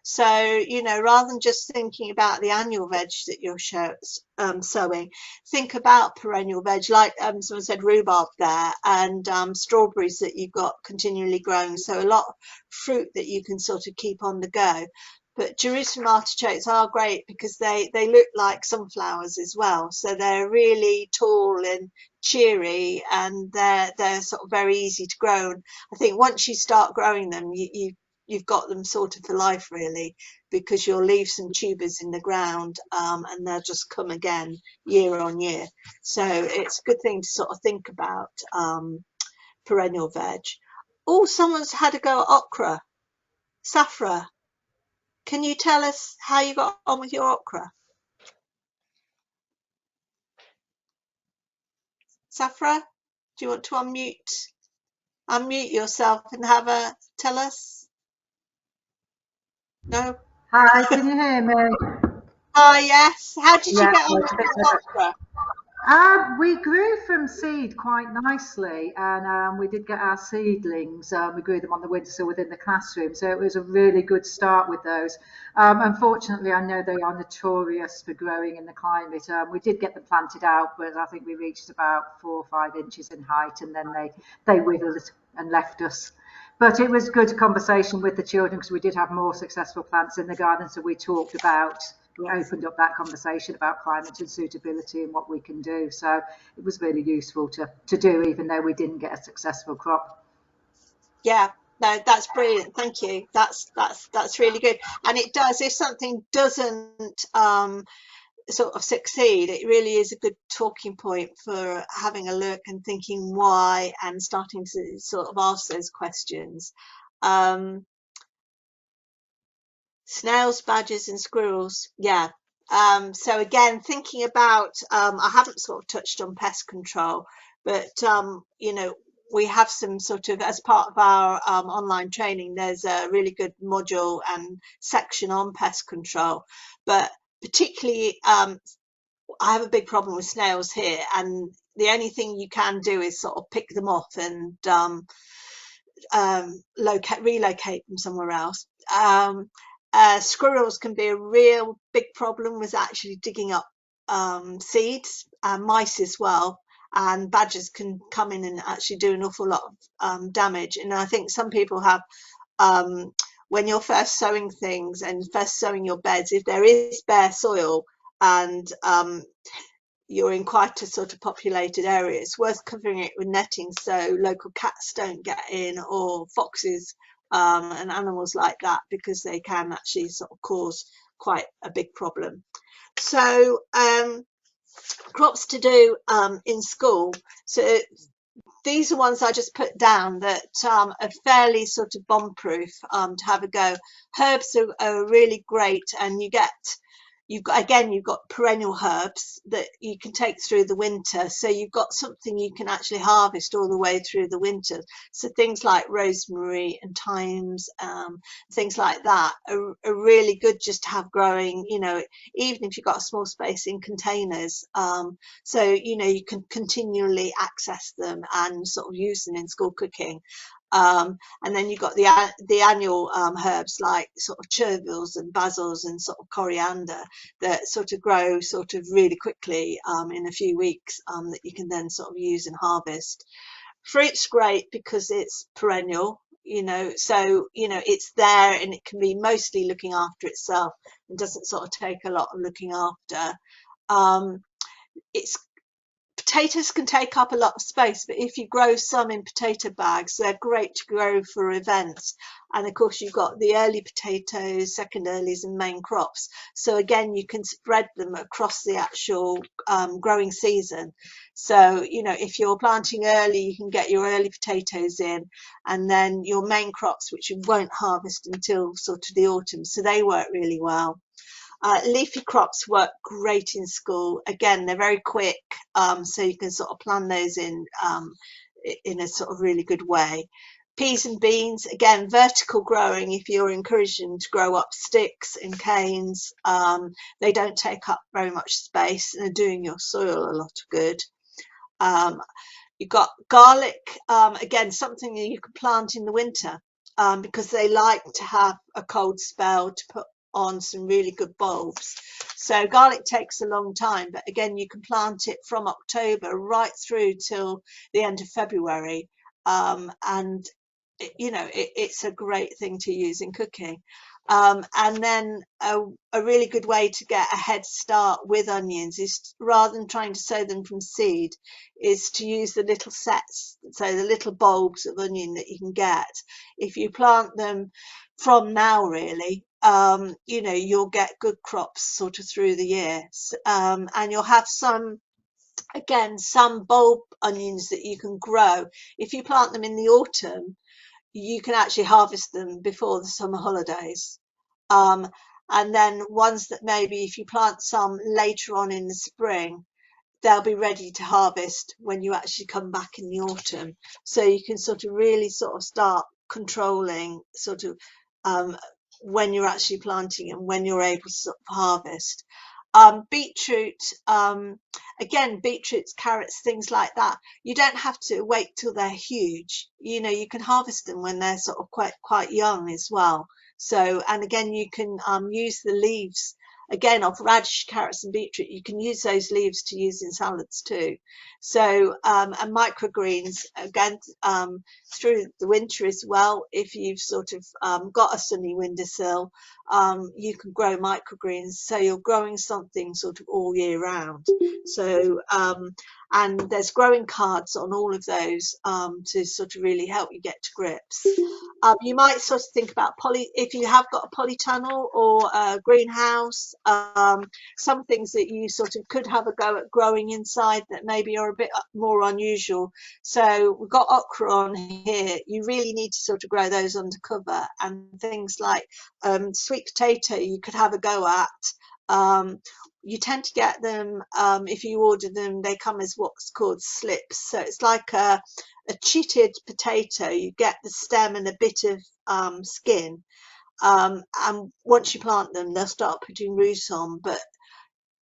So, you know, rather than just thinking about the annual veg that you're sowing, think about perennial veg, like someone said, rhubarb there, and strawberries that you've got continually growing. So a lot of fruit that you can sort of keep on the go. But Jerusalem artichokes are great because they look like sunflowers as well. So they're really tall and cheery, and they're sort of very easy to grow. And I think once you start growing them, you've got them sorted for life, really, because you'll leave some tubers in the ground, and they'll just come again year on year. So it's a good thing to sort of think about perennial veg. Oh, someone's had a go at okra. Safra, can you tell us how you got on with your okra? Safra, do you want to unmute yourself and have a tell us? No? Hi, can you hear me? Oh yes. How did you Yeah, get on well, with it's a bit your better. okra? We grew from seed quite nicely, and we did get our seedlings. We grew them on the windowsill within the classroom, so it was a really good start with those. Unfortunately, I know they are notorious for growing in the climate. We did get them planted out, but I think we reached about 4 or 5 inches in height, and then they withered and left us. But it was good conversation with the children because we did have more successful plants in the garden. So we opened up that conversation about climate and suitability and what we can do. So it was really useful to do, even though we didn't get a successful crop. Yeah, no, that's brilliant. Thank you. That's really good. And it does, if something doesn't sort of succeed, it really is a good talking point for having a look and thinking why and starting to sort of ask those questions. Um, Snails, badgers, and squirrels. Yeah. So again, thinking about, I haven't sort of touched on pest control, but you know, we have some sort of, as part of our online training, there's a really good module and section on pest control. But particularly, I have a big problem with snails here, and the only thing you can do is sort of pick them off and relocate them somewhere else. Squirrels can be a real big problem with actually digging up seeds, and mice as well. And badgers can come in and actually do an awful lot of damage. And I think some people have, when you're first sowing things and first sowing your beds, if there is bare soil and you're in quite a sort of populated area, it's worth covering it with netting so local cats don't get in, or foxes and animals like that, because they can actually sort of cause quite a big problem. So crops to do in school. So these are ones I just put down that are fairly sort of bomb-proof to have a go. Herbs are really great, and you've got perennial herbs that you can take through the winter. So you've got something you can actually harvest all the way through the winter. So things like rosemary and thymes, things like that are really good just to have growing, you know, even if you've got a small space in containers. So, you know, you can continually access them and sort of use them in school cooking. And then you've got the annual herbs like sort of chervils and basils and sort of coriander that sort of grow sort of really quickly in a few weeks, that you can then sort of use and harvest. Fruit's great because it's perennial, you know, so you know it's there and it can be mostly looking after itself and doesn't sort of take a lot of looking after. It's Potatoes can take up a lot of space, but if you grow some in potato bags, they're great to grow for events. And of course, you've got the early potatoes, second earlies, and main crops. So again, you can spread them across the actual growing season. So, you know, if you're planting early, you can get your early potatoes in, and then your main crops, which you won't harvest until sort of the autumn. So they work really well. Leafy crops work great in school. Again, they're very quick, so you can sort of plan those in a sort of really good way. Peas and beans, again, vertical growing. If you're encouraging them to grow up sticks and canes, they don't take up very much space and are doing your soil a lot of good. You've got garlic, again, something that you can plant in the winter, because they like to have a cold spell to put on some really good bulbs. So garlic takes a long time, but again, you can plant it from October right through till the end of February. And you know, it's a great thing to use in cooking. And then a really good way to get a head start with onions is, rather than trying to sow them from seed, is to use the little sets, so the little bulbs of onion that you can get. If you plant them from now, really, you know, you'll get good crops sort of through the year. And you'll have some bulb onions that you can grow. If you plant them in the autumn, you can actually harvest them before the summer holidays. Um, and then ones that maybe if you plant some later on in the spring, they'll be ready to harvest when you actually come back in the autumn. So you can sort of really sort of start controlling sort of when you're actually planting and when you're able to sort of harvest. Beetroot, again, beetroots, carrots, things like that, you don't have to wait till they're huge. You know, you can harvest them when they're sort of quite young as well. So, and again, you can use the leaves again of radish, carrots and beetroot. You can use those leaves to use in salads too. So, and microgreens, again, through the winter as well, if you've sort of got a sunny windowsill, you can grow microgreens, so you're growing something sort of all year round. So and there's growing cards on all of those to sort of really help you get to grips. You might sort of think about if you have got a polytunnel or a greenhouse, some things that you sort of could have a go at growing inside that maybe are a bit more unusual. So we've got okra on here. You really need to sort of grow those under cover, and things like sweet potato you could have a go at. You tend to get them, if you order them, they come as what's called slips. So it's like a cheated potato. You get the stem and a bit of skin, and once you plant them, they'll start putting roots on, but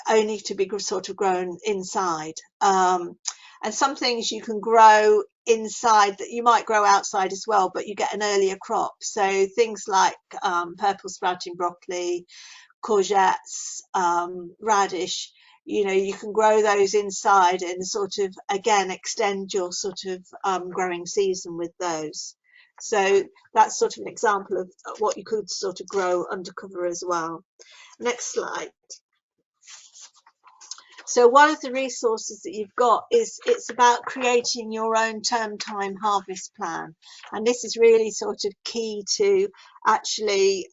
only to be sort of grown inside. And some things you can grow inside that you might grow outside as well, but you get an earlier crop. So things like purple sprouting broccoli, courgettes, radish, you know, you can grow those inside and sort of again extend your sort of growing season with those. So that's sort of an example of what you could sort of grow under cover as well. Next slide. So one of the resources that you've got is it's about creating your own term time harvest plan, and this is really sort of key to actually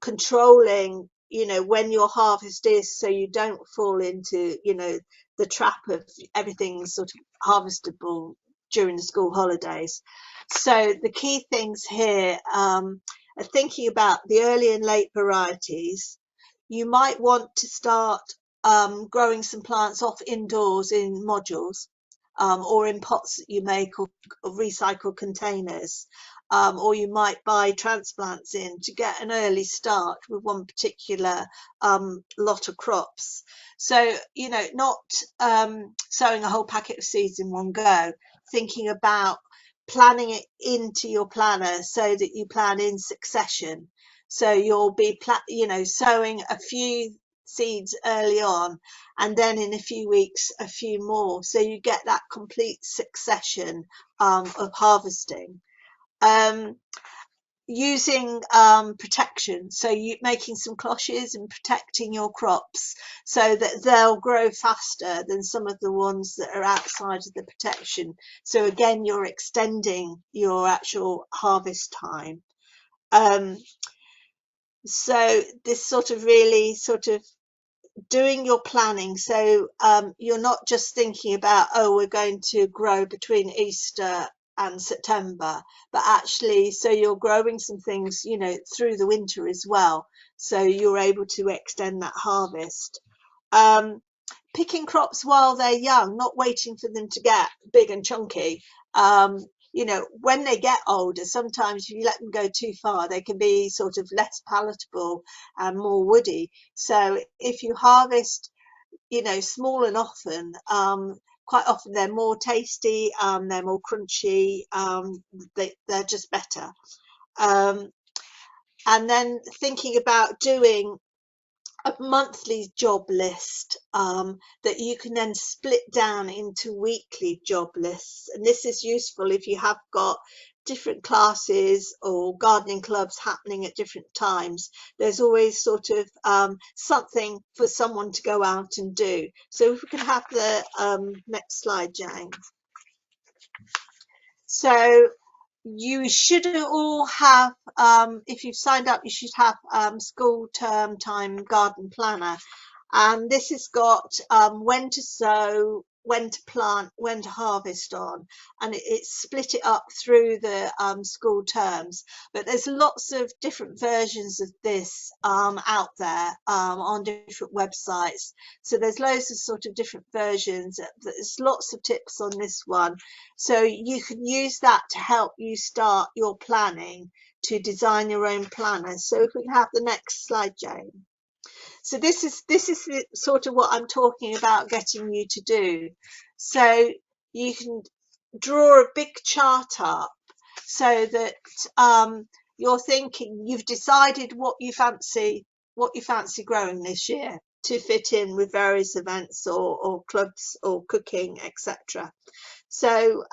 controlling, you know, when your harvest is, so you don't fall into, you know, the trap of everything sort of harvestable during the school holidays. So the key things here are thinking about the early and late varieties. You might want to start growing some plants off indoors in modules, or in pots that you make, or recycled containers, or you might buy transplants in to get an early start with one particular lot of crops. So, you know, not sowing a whole packet of seeds in one go, thinking about planning it into your planner so that you plan in succession. So you'll be, you know, sowing a few seeds early on, and then in a few weeks a few more, so you get that complete succession of harvesting. Using protection, so you making some cloches and protecting your crops so that they'll grow faster than some of the ones that are outside of the protection. So again, you're extending your actual harvest time. So this sort of really sort of doing your planning, so you're not just thinking about, oh, we're going to grow between Easter and September, but actually, so you're growing some things, you know, through the winter as well, so you're able to extend that harvest. Picking crops while they're young, not waiting for them to get big and chunky. You know, when they get older, sometimes if you let them go too far, they can be sort of less palatable and more woody. So if you harvest, you know, small and often, quite often they're more tasty, they're more crunchy, they're just better. And then thinking about doing a monthly job list that you can then split down into weekly job lists, and this is useful if you have got different classes or gardening clubs happening at different times. There's always sort of something for someone to go out and do. So if we can have the next slide, Jane. So you should all have, if you've signed up, you should have school term time garden planner, and this has got when to sow, when to plant, when to harvest on, and it's split it up through the school terms. But there's lots of different versions of this out there on different websites. So there's loads of sort of different versions. There's lots of tips on this one. So you can use that to help you start your planning, to design your own planner. So if we can have the next slide, Jane. So this is sort of what I'm talking about getting you to do. So you can draw a big chart up so that you're thinking, you've decided what you fancy growing this year to fit in with various events or clubs or cooking, etc. So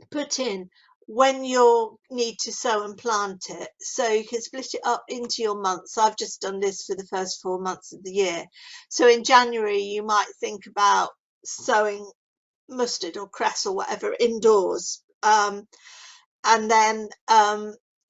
put in when you need to sow and plant it, so you can split it up into your months. I've just done this for the first 4 months of the year. So in January you might think about sowing mustard or cress or whatever indoors, and then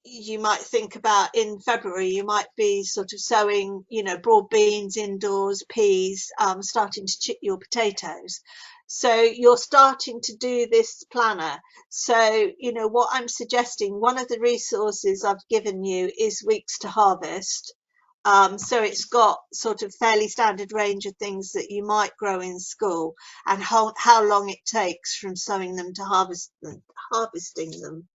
you might think about in February you might be sort of sowing, you know, broad beans indoors, peas, starting to chip your potatoes. So you're starting to do this planner. So, you know, what I'm suggesting, one of the resources I've given you is Weeks to Harvest. So it's got sort of fairly standard range of things that you might grow in school, and how long it takes from sowing them to harvesting them.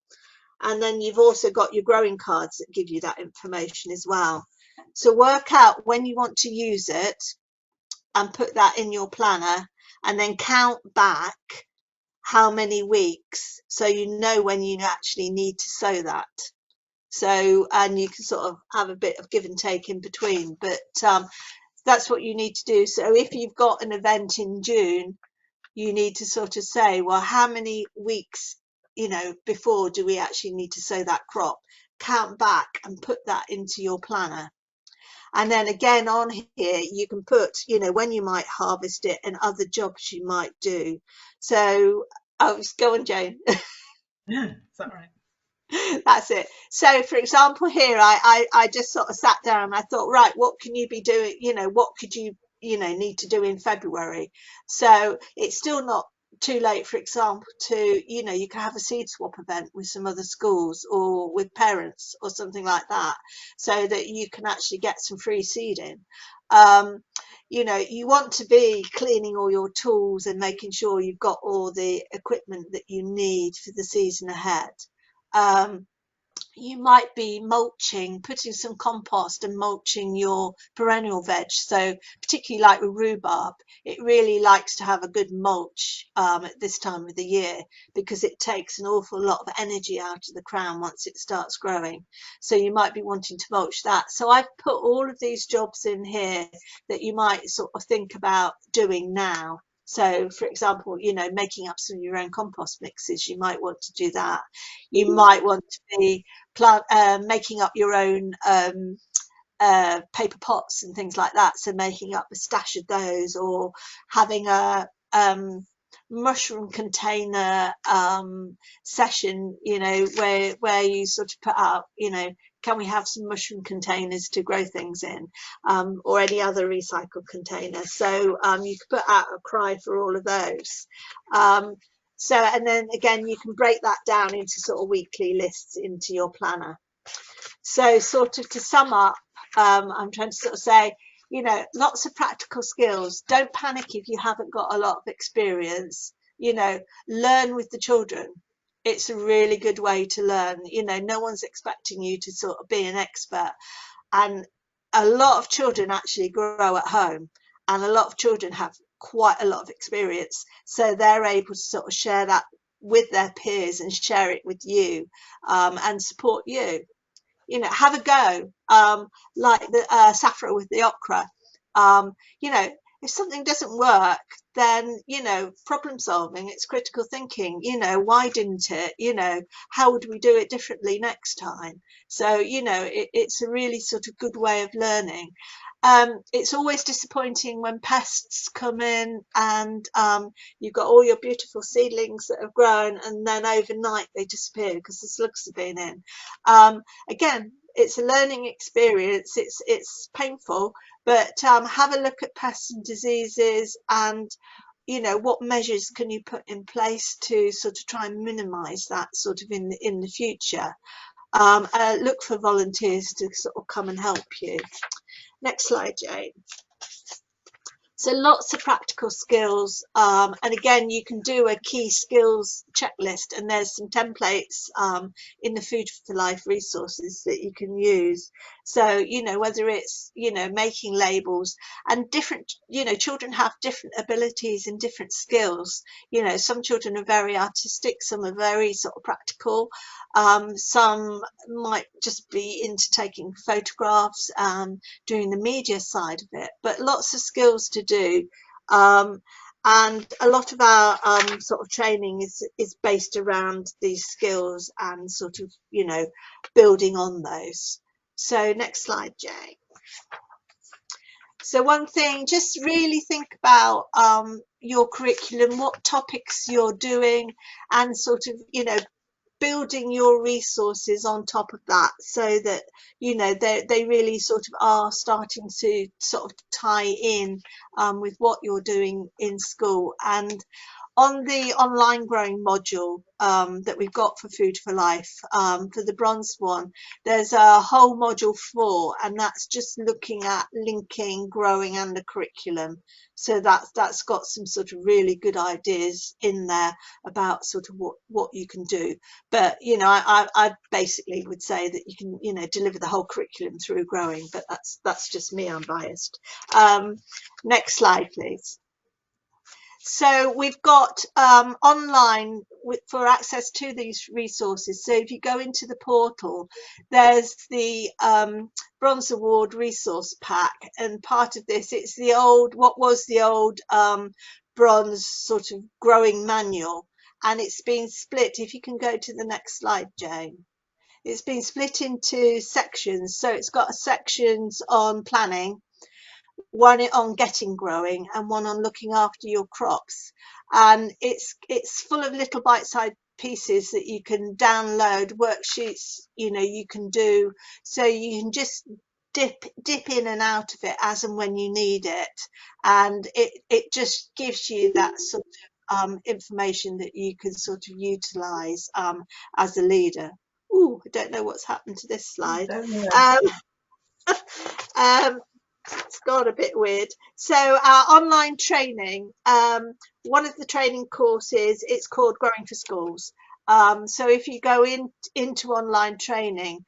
And then you've also got your growing cards that give you that information as well. So work out when you want to use it and put that in your planner, and then count back how many weeks so you know when you actually need to sow that. So, and you can sort of have a bit of give and take in between, but that's what you need to do. So if you've got an event in June, you need to sort of say, well, how many weeks, you know, before do we actually need to sow that crop? Count back and put that into your planner. And then again on here, you can put, you know, when you might harvest it and other jobs you might do. So, go on, Jane. Yeah, is that right? That's it. So, for example, here, I just sort of sat down and I thought, right, what can you be doing? You know, what could you need to do in February? So it's still not too late, for example, to, you can have a seed swap event with some other schools or with parents or something like that, so that you can actually get some free seeding. You want to be cleaning all your tools and making sure you've got all the equipment that you need for the season ahead. You might be mulching, putting some compost and mulching your perennial veg. So particularly like with rhubarb, it really likes to have a good mulch at this time of the year, because it takes an awful lot of energy out of the crown once it starts growing. So you might be wanting to mulch that. So I've put all of these jobs in here that you might sort of think about doing now. So, for example, making up some of your own compost mixes, you might want to do that. You might want to be making up your own paper pots and things like that. So making up a stash of those, or having a mushroom container session, where you sort of put out, can we have some mushroom containers to grow things in, or any other recycled container. So you could put out a cry for all of those. So, and then again, you can break that down into sort of weekly lists into your planner. So sort of to sum up, I'm trying to sort of say, lots of practical skills. Don't panic if you haven't got a lot of experience. Learn with the children. It's a really good way to learn. No one's expecting you to sort of be an expert. And a lot of children actually grow at home, and a lot of children have quite a lot of experience. So they're able to sort of share that with their peers and share it with you, and support you. Have a go, like the Safra with the okra. If something doesn't work, then, problem solving, it's critical thinking. Why didn't it? How would we do it differently next time? So, it's a really sort of good way of learning. It's always disappointing when pests come in and you've got all your beautiful seedlings that have grown, and then overnight they disappear because the slugs have been in. Again, it's a learning experience. It's painful, but have a look at pests and diseases, and what measures can you put in place to sort of try and minimize that sort of in the future. Look for volunteers to sort of come and help you. Next slide, Jane. So lots of practical skills, and again, you can do a key skills checklist, and there's some templates in the Food for Life resources that you can use. So, whether it's, making labels, and different, children have different abilities and different skills. Some children are very artistic, some are very sort of practical, some might just be into taking photographs, doing the media side of it, but lots of skills to do. And a lot of our sort of training is based around these skills and sort of, building on those. So next slide, Jay. So one thing, just really think about your curriculum, what topics you're doing, and sort of, building your resources on top of that, so that they really sort of are starting to sort of tie in with what you're doing in school. And on the online growing module that we've got for Food for Life, for the bronze one, there's a whole module 4, and that's just looking at linking growing and the curriculum. So that's got some sort of really good ideas in there about sort of what you can do. But I basically would say that you can deliver the whole curriculum through growing, but that's just me, I'm biased. Next slide, please. So we've got online for access to these resources. So if you go into the portal, there's the Bronze Award resource pack, and part of this, it's the old, what was the old bronze sort of growing manual, and it's been split. If you can go to the next slide, Jane. It's been split into sections. So it's got sections on planning, one on getting growing, and one on looking after your crops. And it's full of little bite-sized pieces that you can download, worksheets you can do, so you can just dip in and out of it as and when you need it, and it just gives you that sort of information that you can sort of utilize as a leader. I don't know what's happened to this slide. It's got a bit weird. So our online training, one of the training courses, it's called Growing for Schools. So if you go into online training,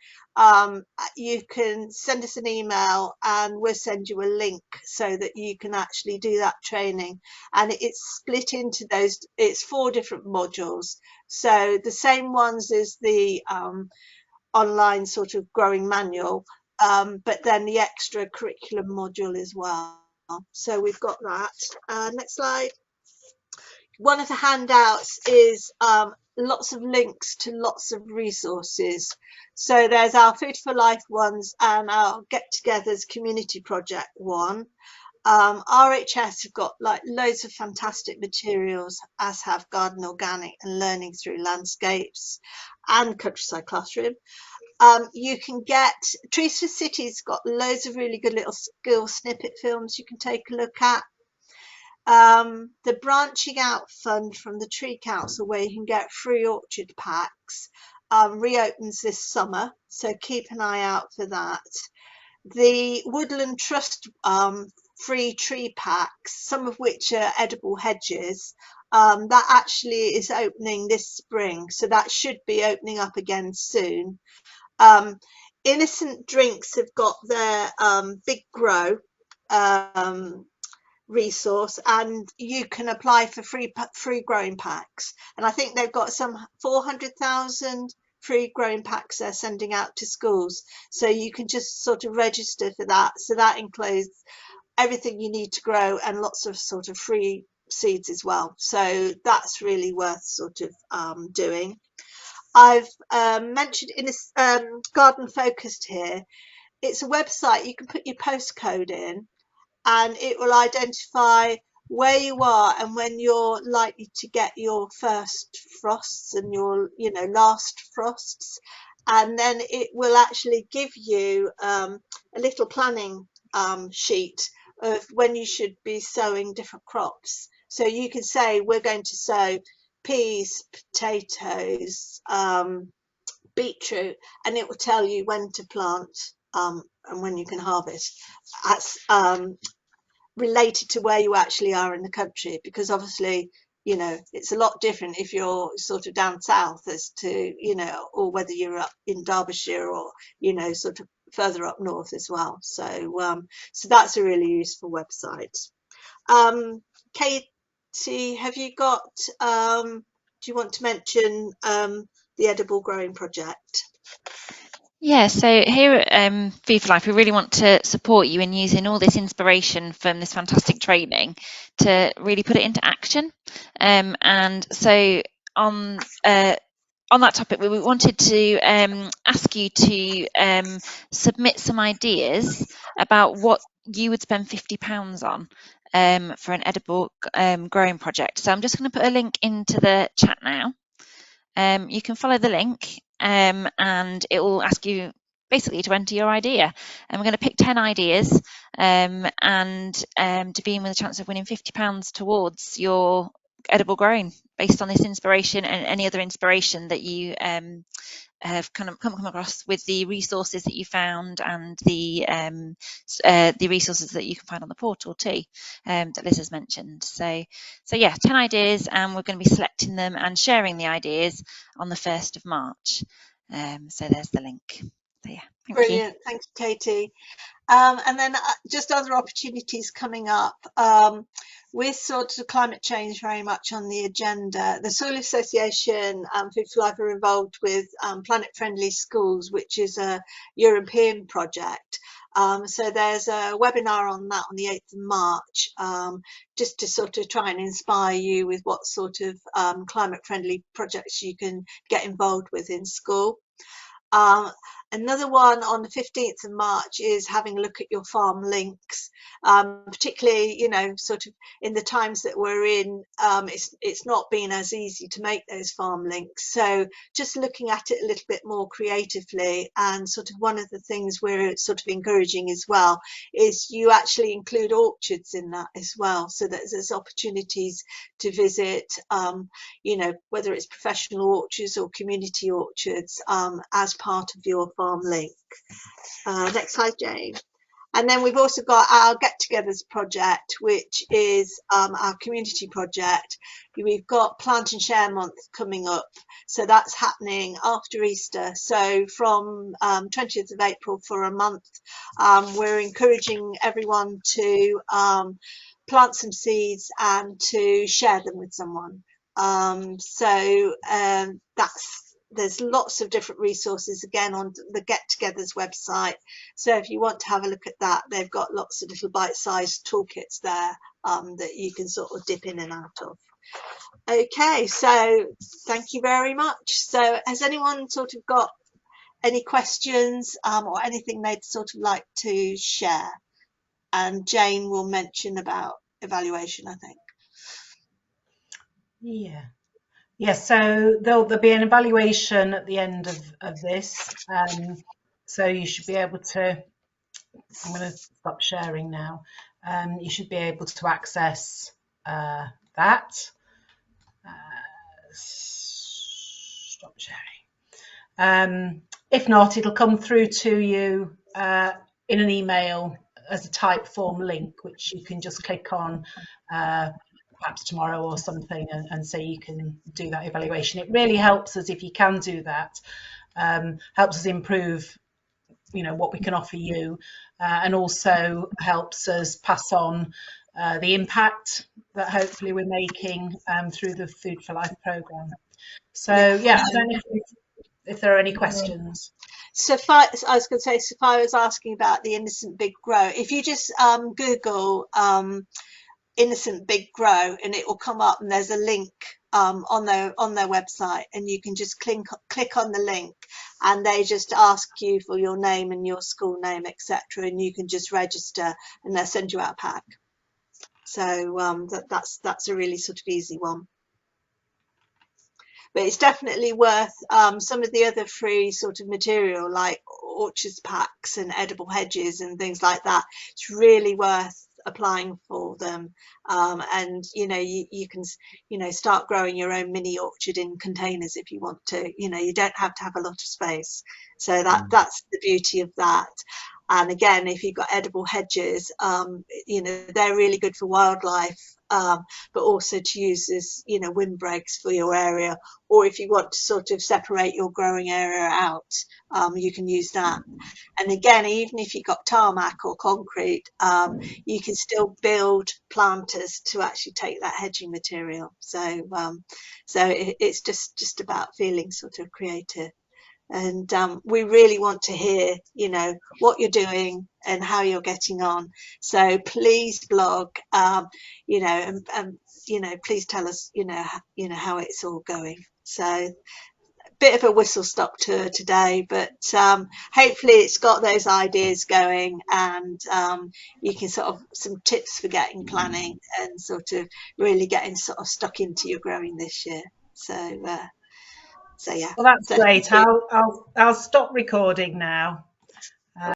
you can send us an email and we'll send you a link so that you can actually do that training. And it's split into those, it's 4 different modules. So the same ones as the online sort of growing manual, but then the extra curriculum module as well. So we've got that. Next slide. One of the handouts is lots of links to lots of resources. So there's our Food for Life ones and our Get-togethers community project one. RHS have got like loads of fantastic materials, as have Garden Organic and Learning Through Landscapes and Countryside Classroom. You can get Trees for Cities, got loads of really good little skill snippet films you can take a look at. The Branching Out Fund from the Tree Council, where you can get free orchard packs, reopens this summer, so keep an eye out for that. The Woodland Trust free tree packs, some of which are edible hedges, that actually is opening this spring, so that should be opening up again soon. Innocent Drinks have got their Big Grow resource, and you can apply for free growing packs, and I think they've got some 400,000 free growing packs they're sending out to schools, so you can just sort of register for that. So that includes everything you need to grow and lots of sort of free seeds as well, so that's really worth sort of doing. I've mentioned in this Garden Focused here, it's a website. You can put your postcode in and it will identify where you are and when you're likely to get your first frosts and your last frosts, and then it will actually give you a little planning sheet of when you should be sowing different crops. So you can say, we're going to sow peas, potatoes, beetroot, and it will tell you when to plant and when you can harvest. That's related to where you actually are in the country, because obviously, you know, it's a lot different if you're sort of down south as to, you know, or whether you're up in Derbyshire or, you know, sort of further up north as well. So so that's a really useful website. Katie, have you got do you want to mention the edible growing project? Yeah, so here at Food for Life, we really want to support you in using all this inspiration from this fantastic training to really put it into action. And so on that topic, we wanted to ask you to submit some ideas about what you would spend £50 on for an edible growing project. So I'm just going to put a link into the chat now. You can follow the link and it will ask you basically to enter your idea. And we're going to pick 10 ideas and to be in with a chance of winning £50 towards your edible growing based on this inspiration and any other inspiration that you have kind of come across with the resources that you found and the resources that you can find on the portal too, that Liz has mentioned. So yeah, 10 ideas, and we're going to be selecting them and sharing the ideas on the 1st of March. So there's the link. So yeah, thank Brilliant. you. Thank you, Katie. And then just other opportunities coming up. With sort of climate change very much on the agenda, the Soil Association Food for Life are involved with Planet Friendly Schools, which is a European project. So there's a webinar on that on the 8th of March, just to sort of try and inspire you with what sort of climate friendly projects you can get involved with in school. Another one on the 15th of March is having a look at your farm links, particularly, you know, sort of in the times that we're in, it's not been as easy to make those farm links. So just looking at it a little bit more creatively, and sort of one of the things we're sort of encouraging as well is you actually include orchards in that as well, so that there's opportunities to visit, you know, whether it's professional orchards or community orchards as part of your farm link. Next slide, Jane. And then we've also got our get-togethers project, which is our community project. We've got Plant and Share Month coming up, so that's happening after Easter. So from 20th of April for a month, we're encouraging everyone to plant some seeds and to share them with someone. There's lots of different resources again on the Get-togethers website. So if you want to have a look at that, they've got lots of little bite-sized toolkits there that you can sort of dip in and out of. Okay, so thank you very much. So has anyone sort of got any questions or anything they'd sort of like to share? And Jane will mention about evaluation, I think. Yeah. Yes, so there'll be an evaluation at the end of this. So you should be able to, I'm going to stop sharing now. You should be able to access that. Stop sharing. If not, it'll come through to you in an email as a type form link, which you can just click on perhaps tomorrow or something, and say you can do that evaluation. It really helps us if you can do that. Helps us improve, you know, what we can offer you, and also helps us pass on the impact that hopefully we're making through the Food for Life programme. So yeah, I don't know if there are any questions. Sophia, I was going to say, Sophia was asking about the Innocent Big Grow. If you just Google Innocent Big Grow, and it will come up, and there's a link on their website, and you can just click on the link, and they just ask you for your name and your school name, etc., and you can just register, and they'll send you out a pack. So that's a really sort of easy one. But it's definitely worth some of the other free sort of material, like orchards packs and edible hedges and things like that. It's really worth applying for them, and you can start growing your own mini orchard in containers if you want to. You don't have to have a lot of space, so that's the beauty of that. And again, if you've got edible hedges, they're really good for wildlife, but also to use as windbreaks for your area, or if you want to sort of separate your growing area out, you can use that. And again, even if you've got tarmac or concrete, you can still build planters to actually take that hedging material. So it's just about feeling sort of creative. And we really want to hear, what you're doing and how you're getting on. So please blog, and please tell us, how it's all going. So bit of a whistle stop tour today, but hopefully it's got those ideas going, and you can sort of some tips for getting planning and sort of really getting sort of stuck into your growing this year. So yeah. Well, that's great. I'll stop recording now.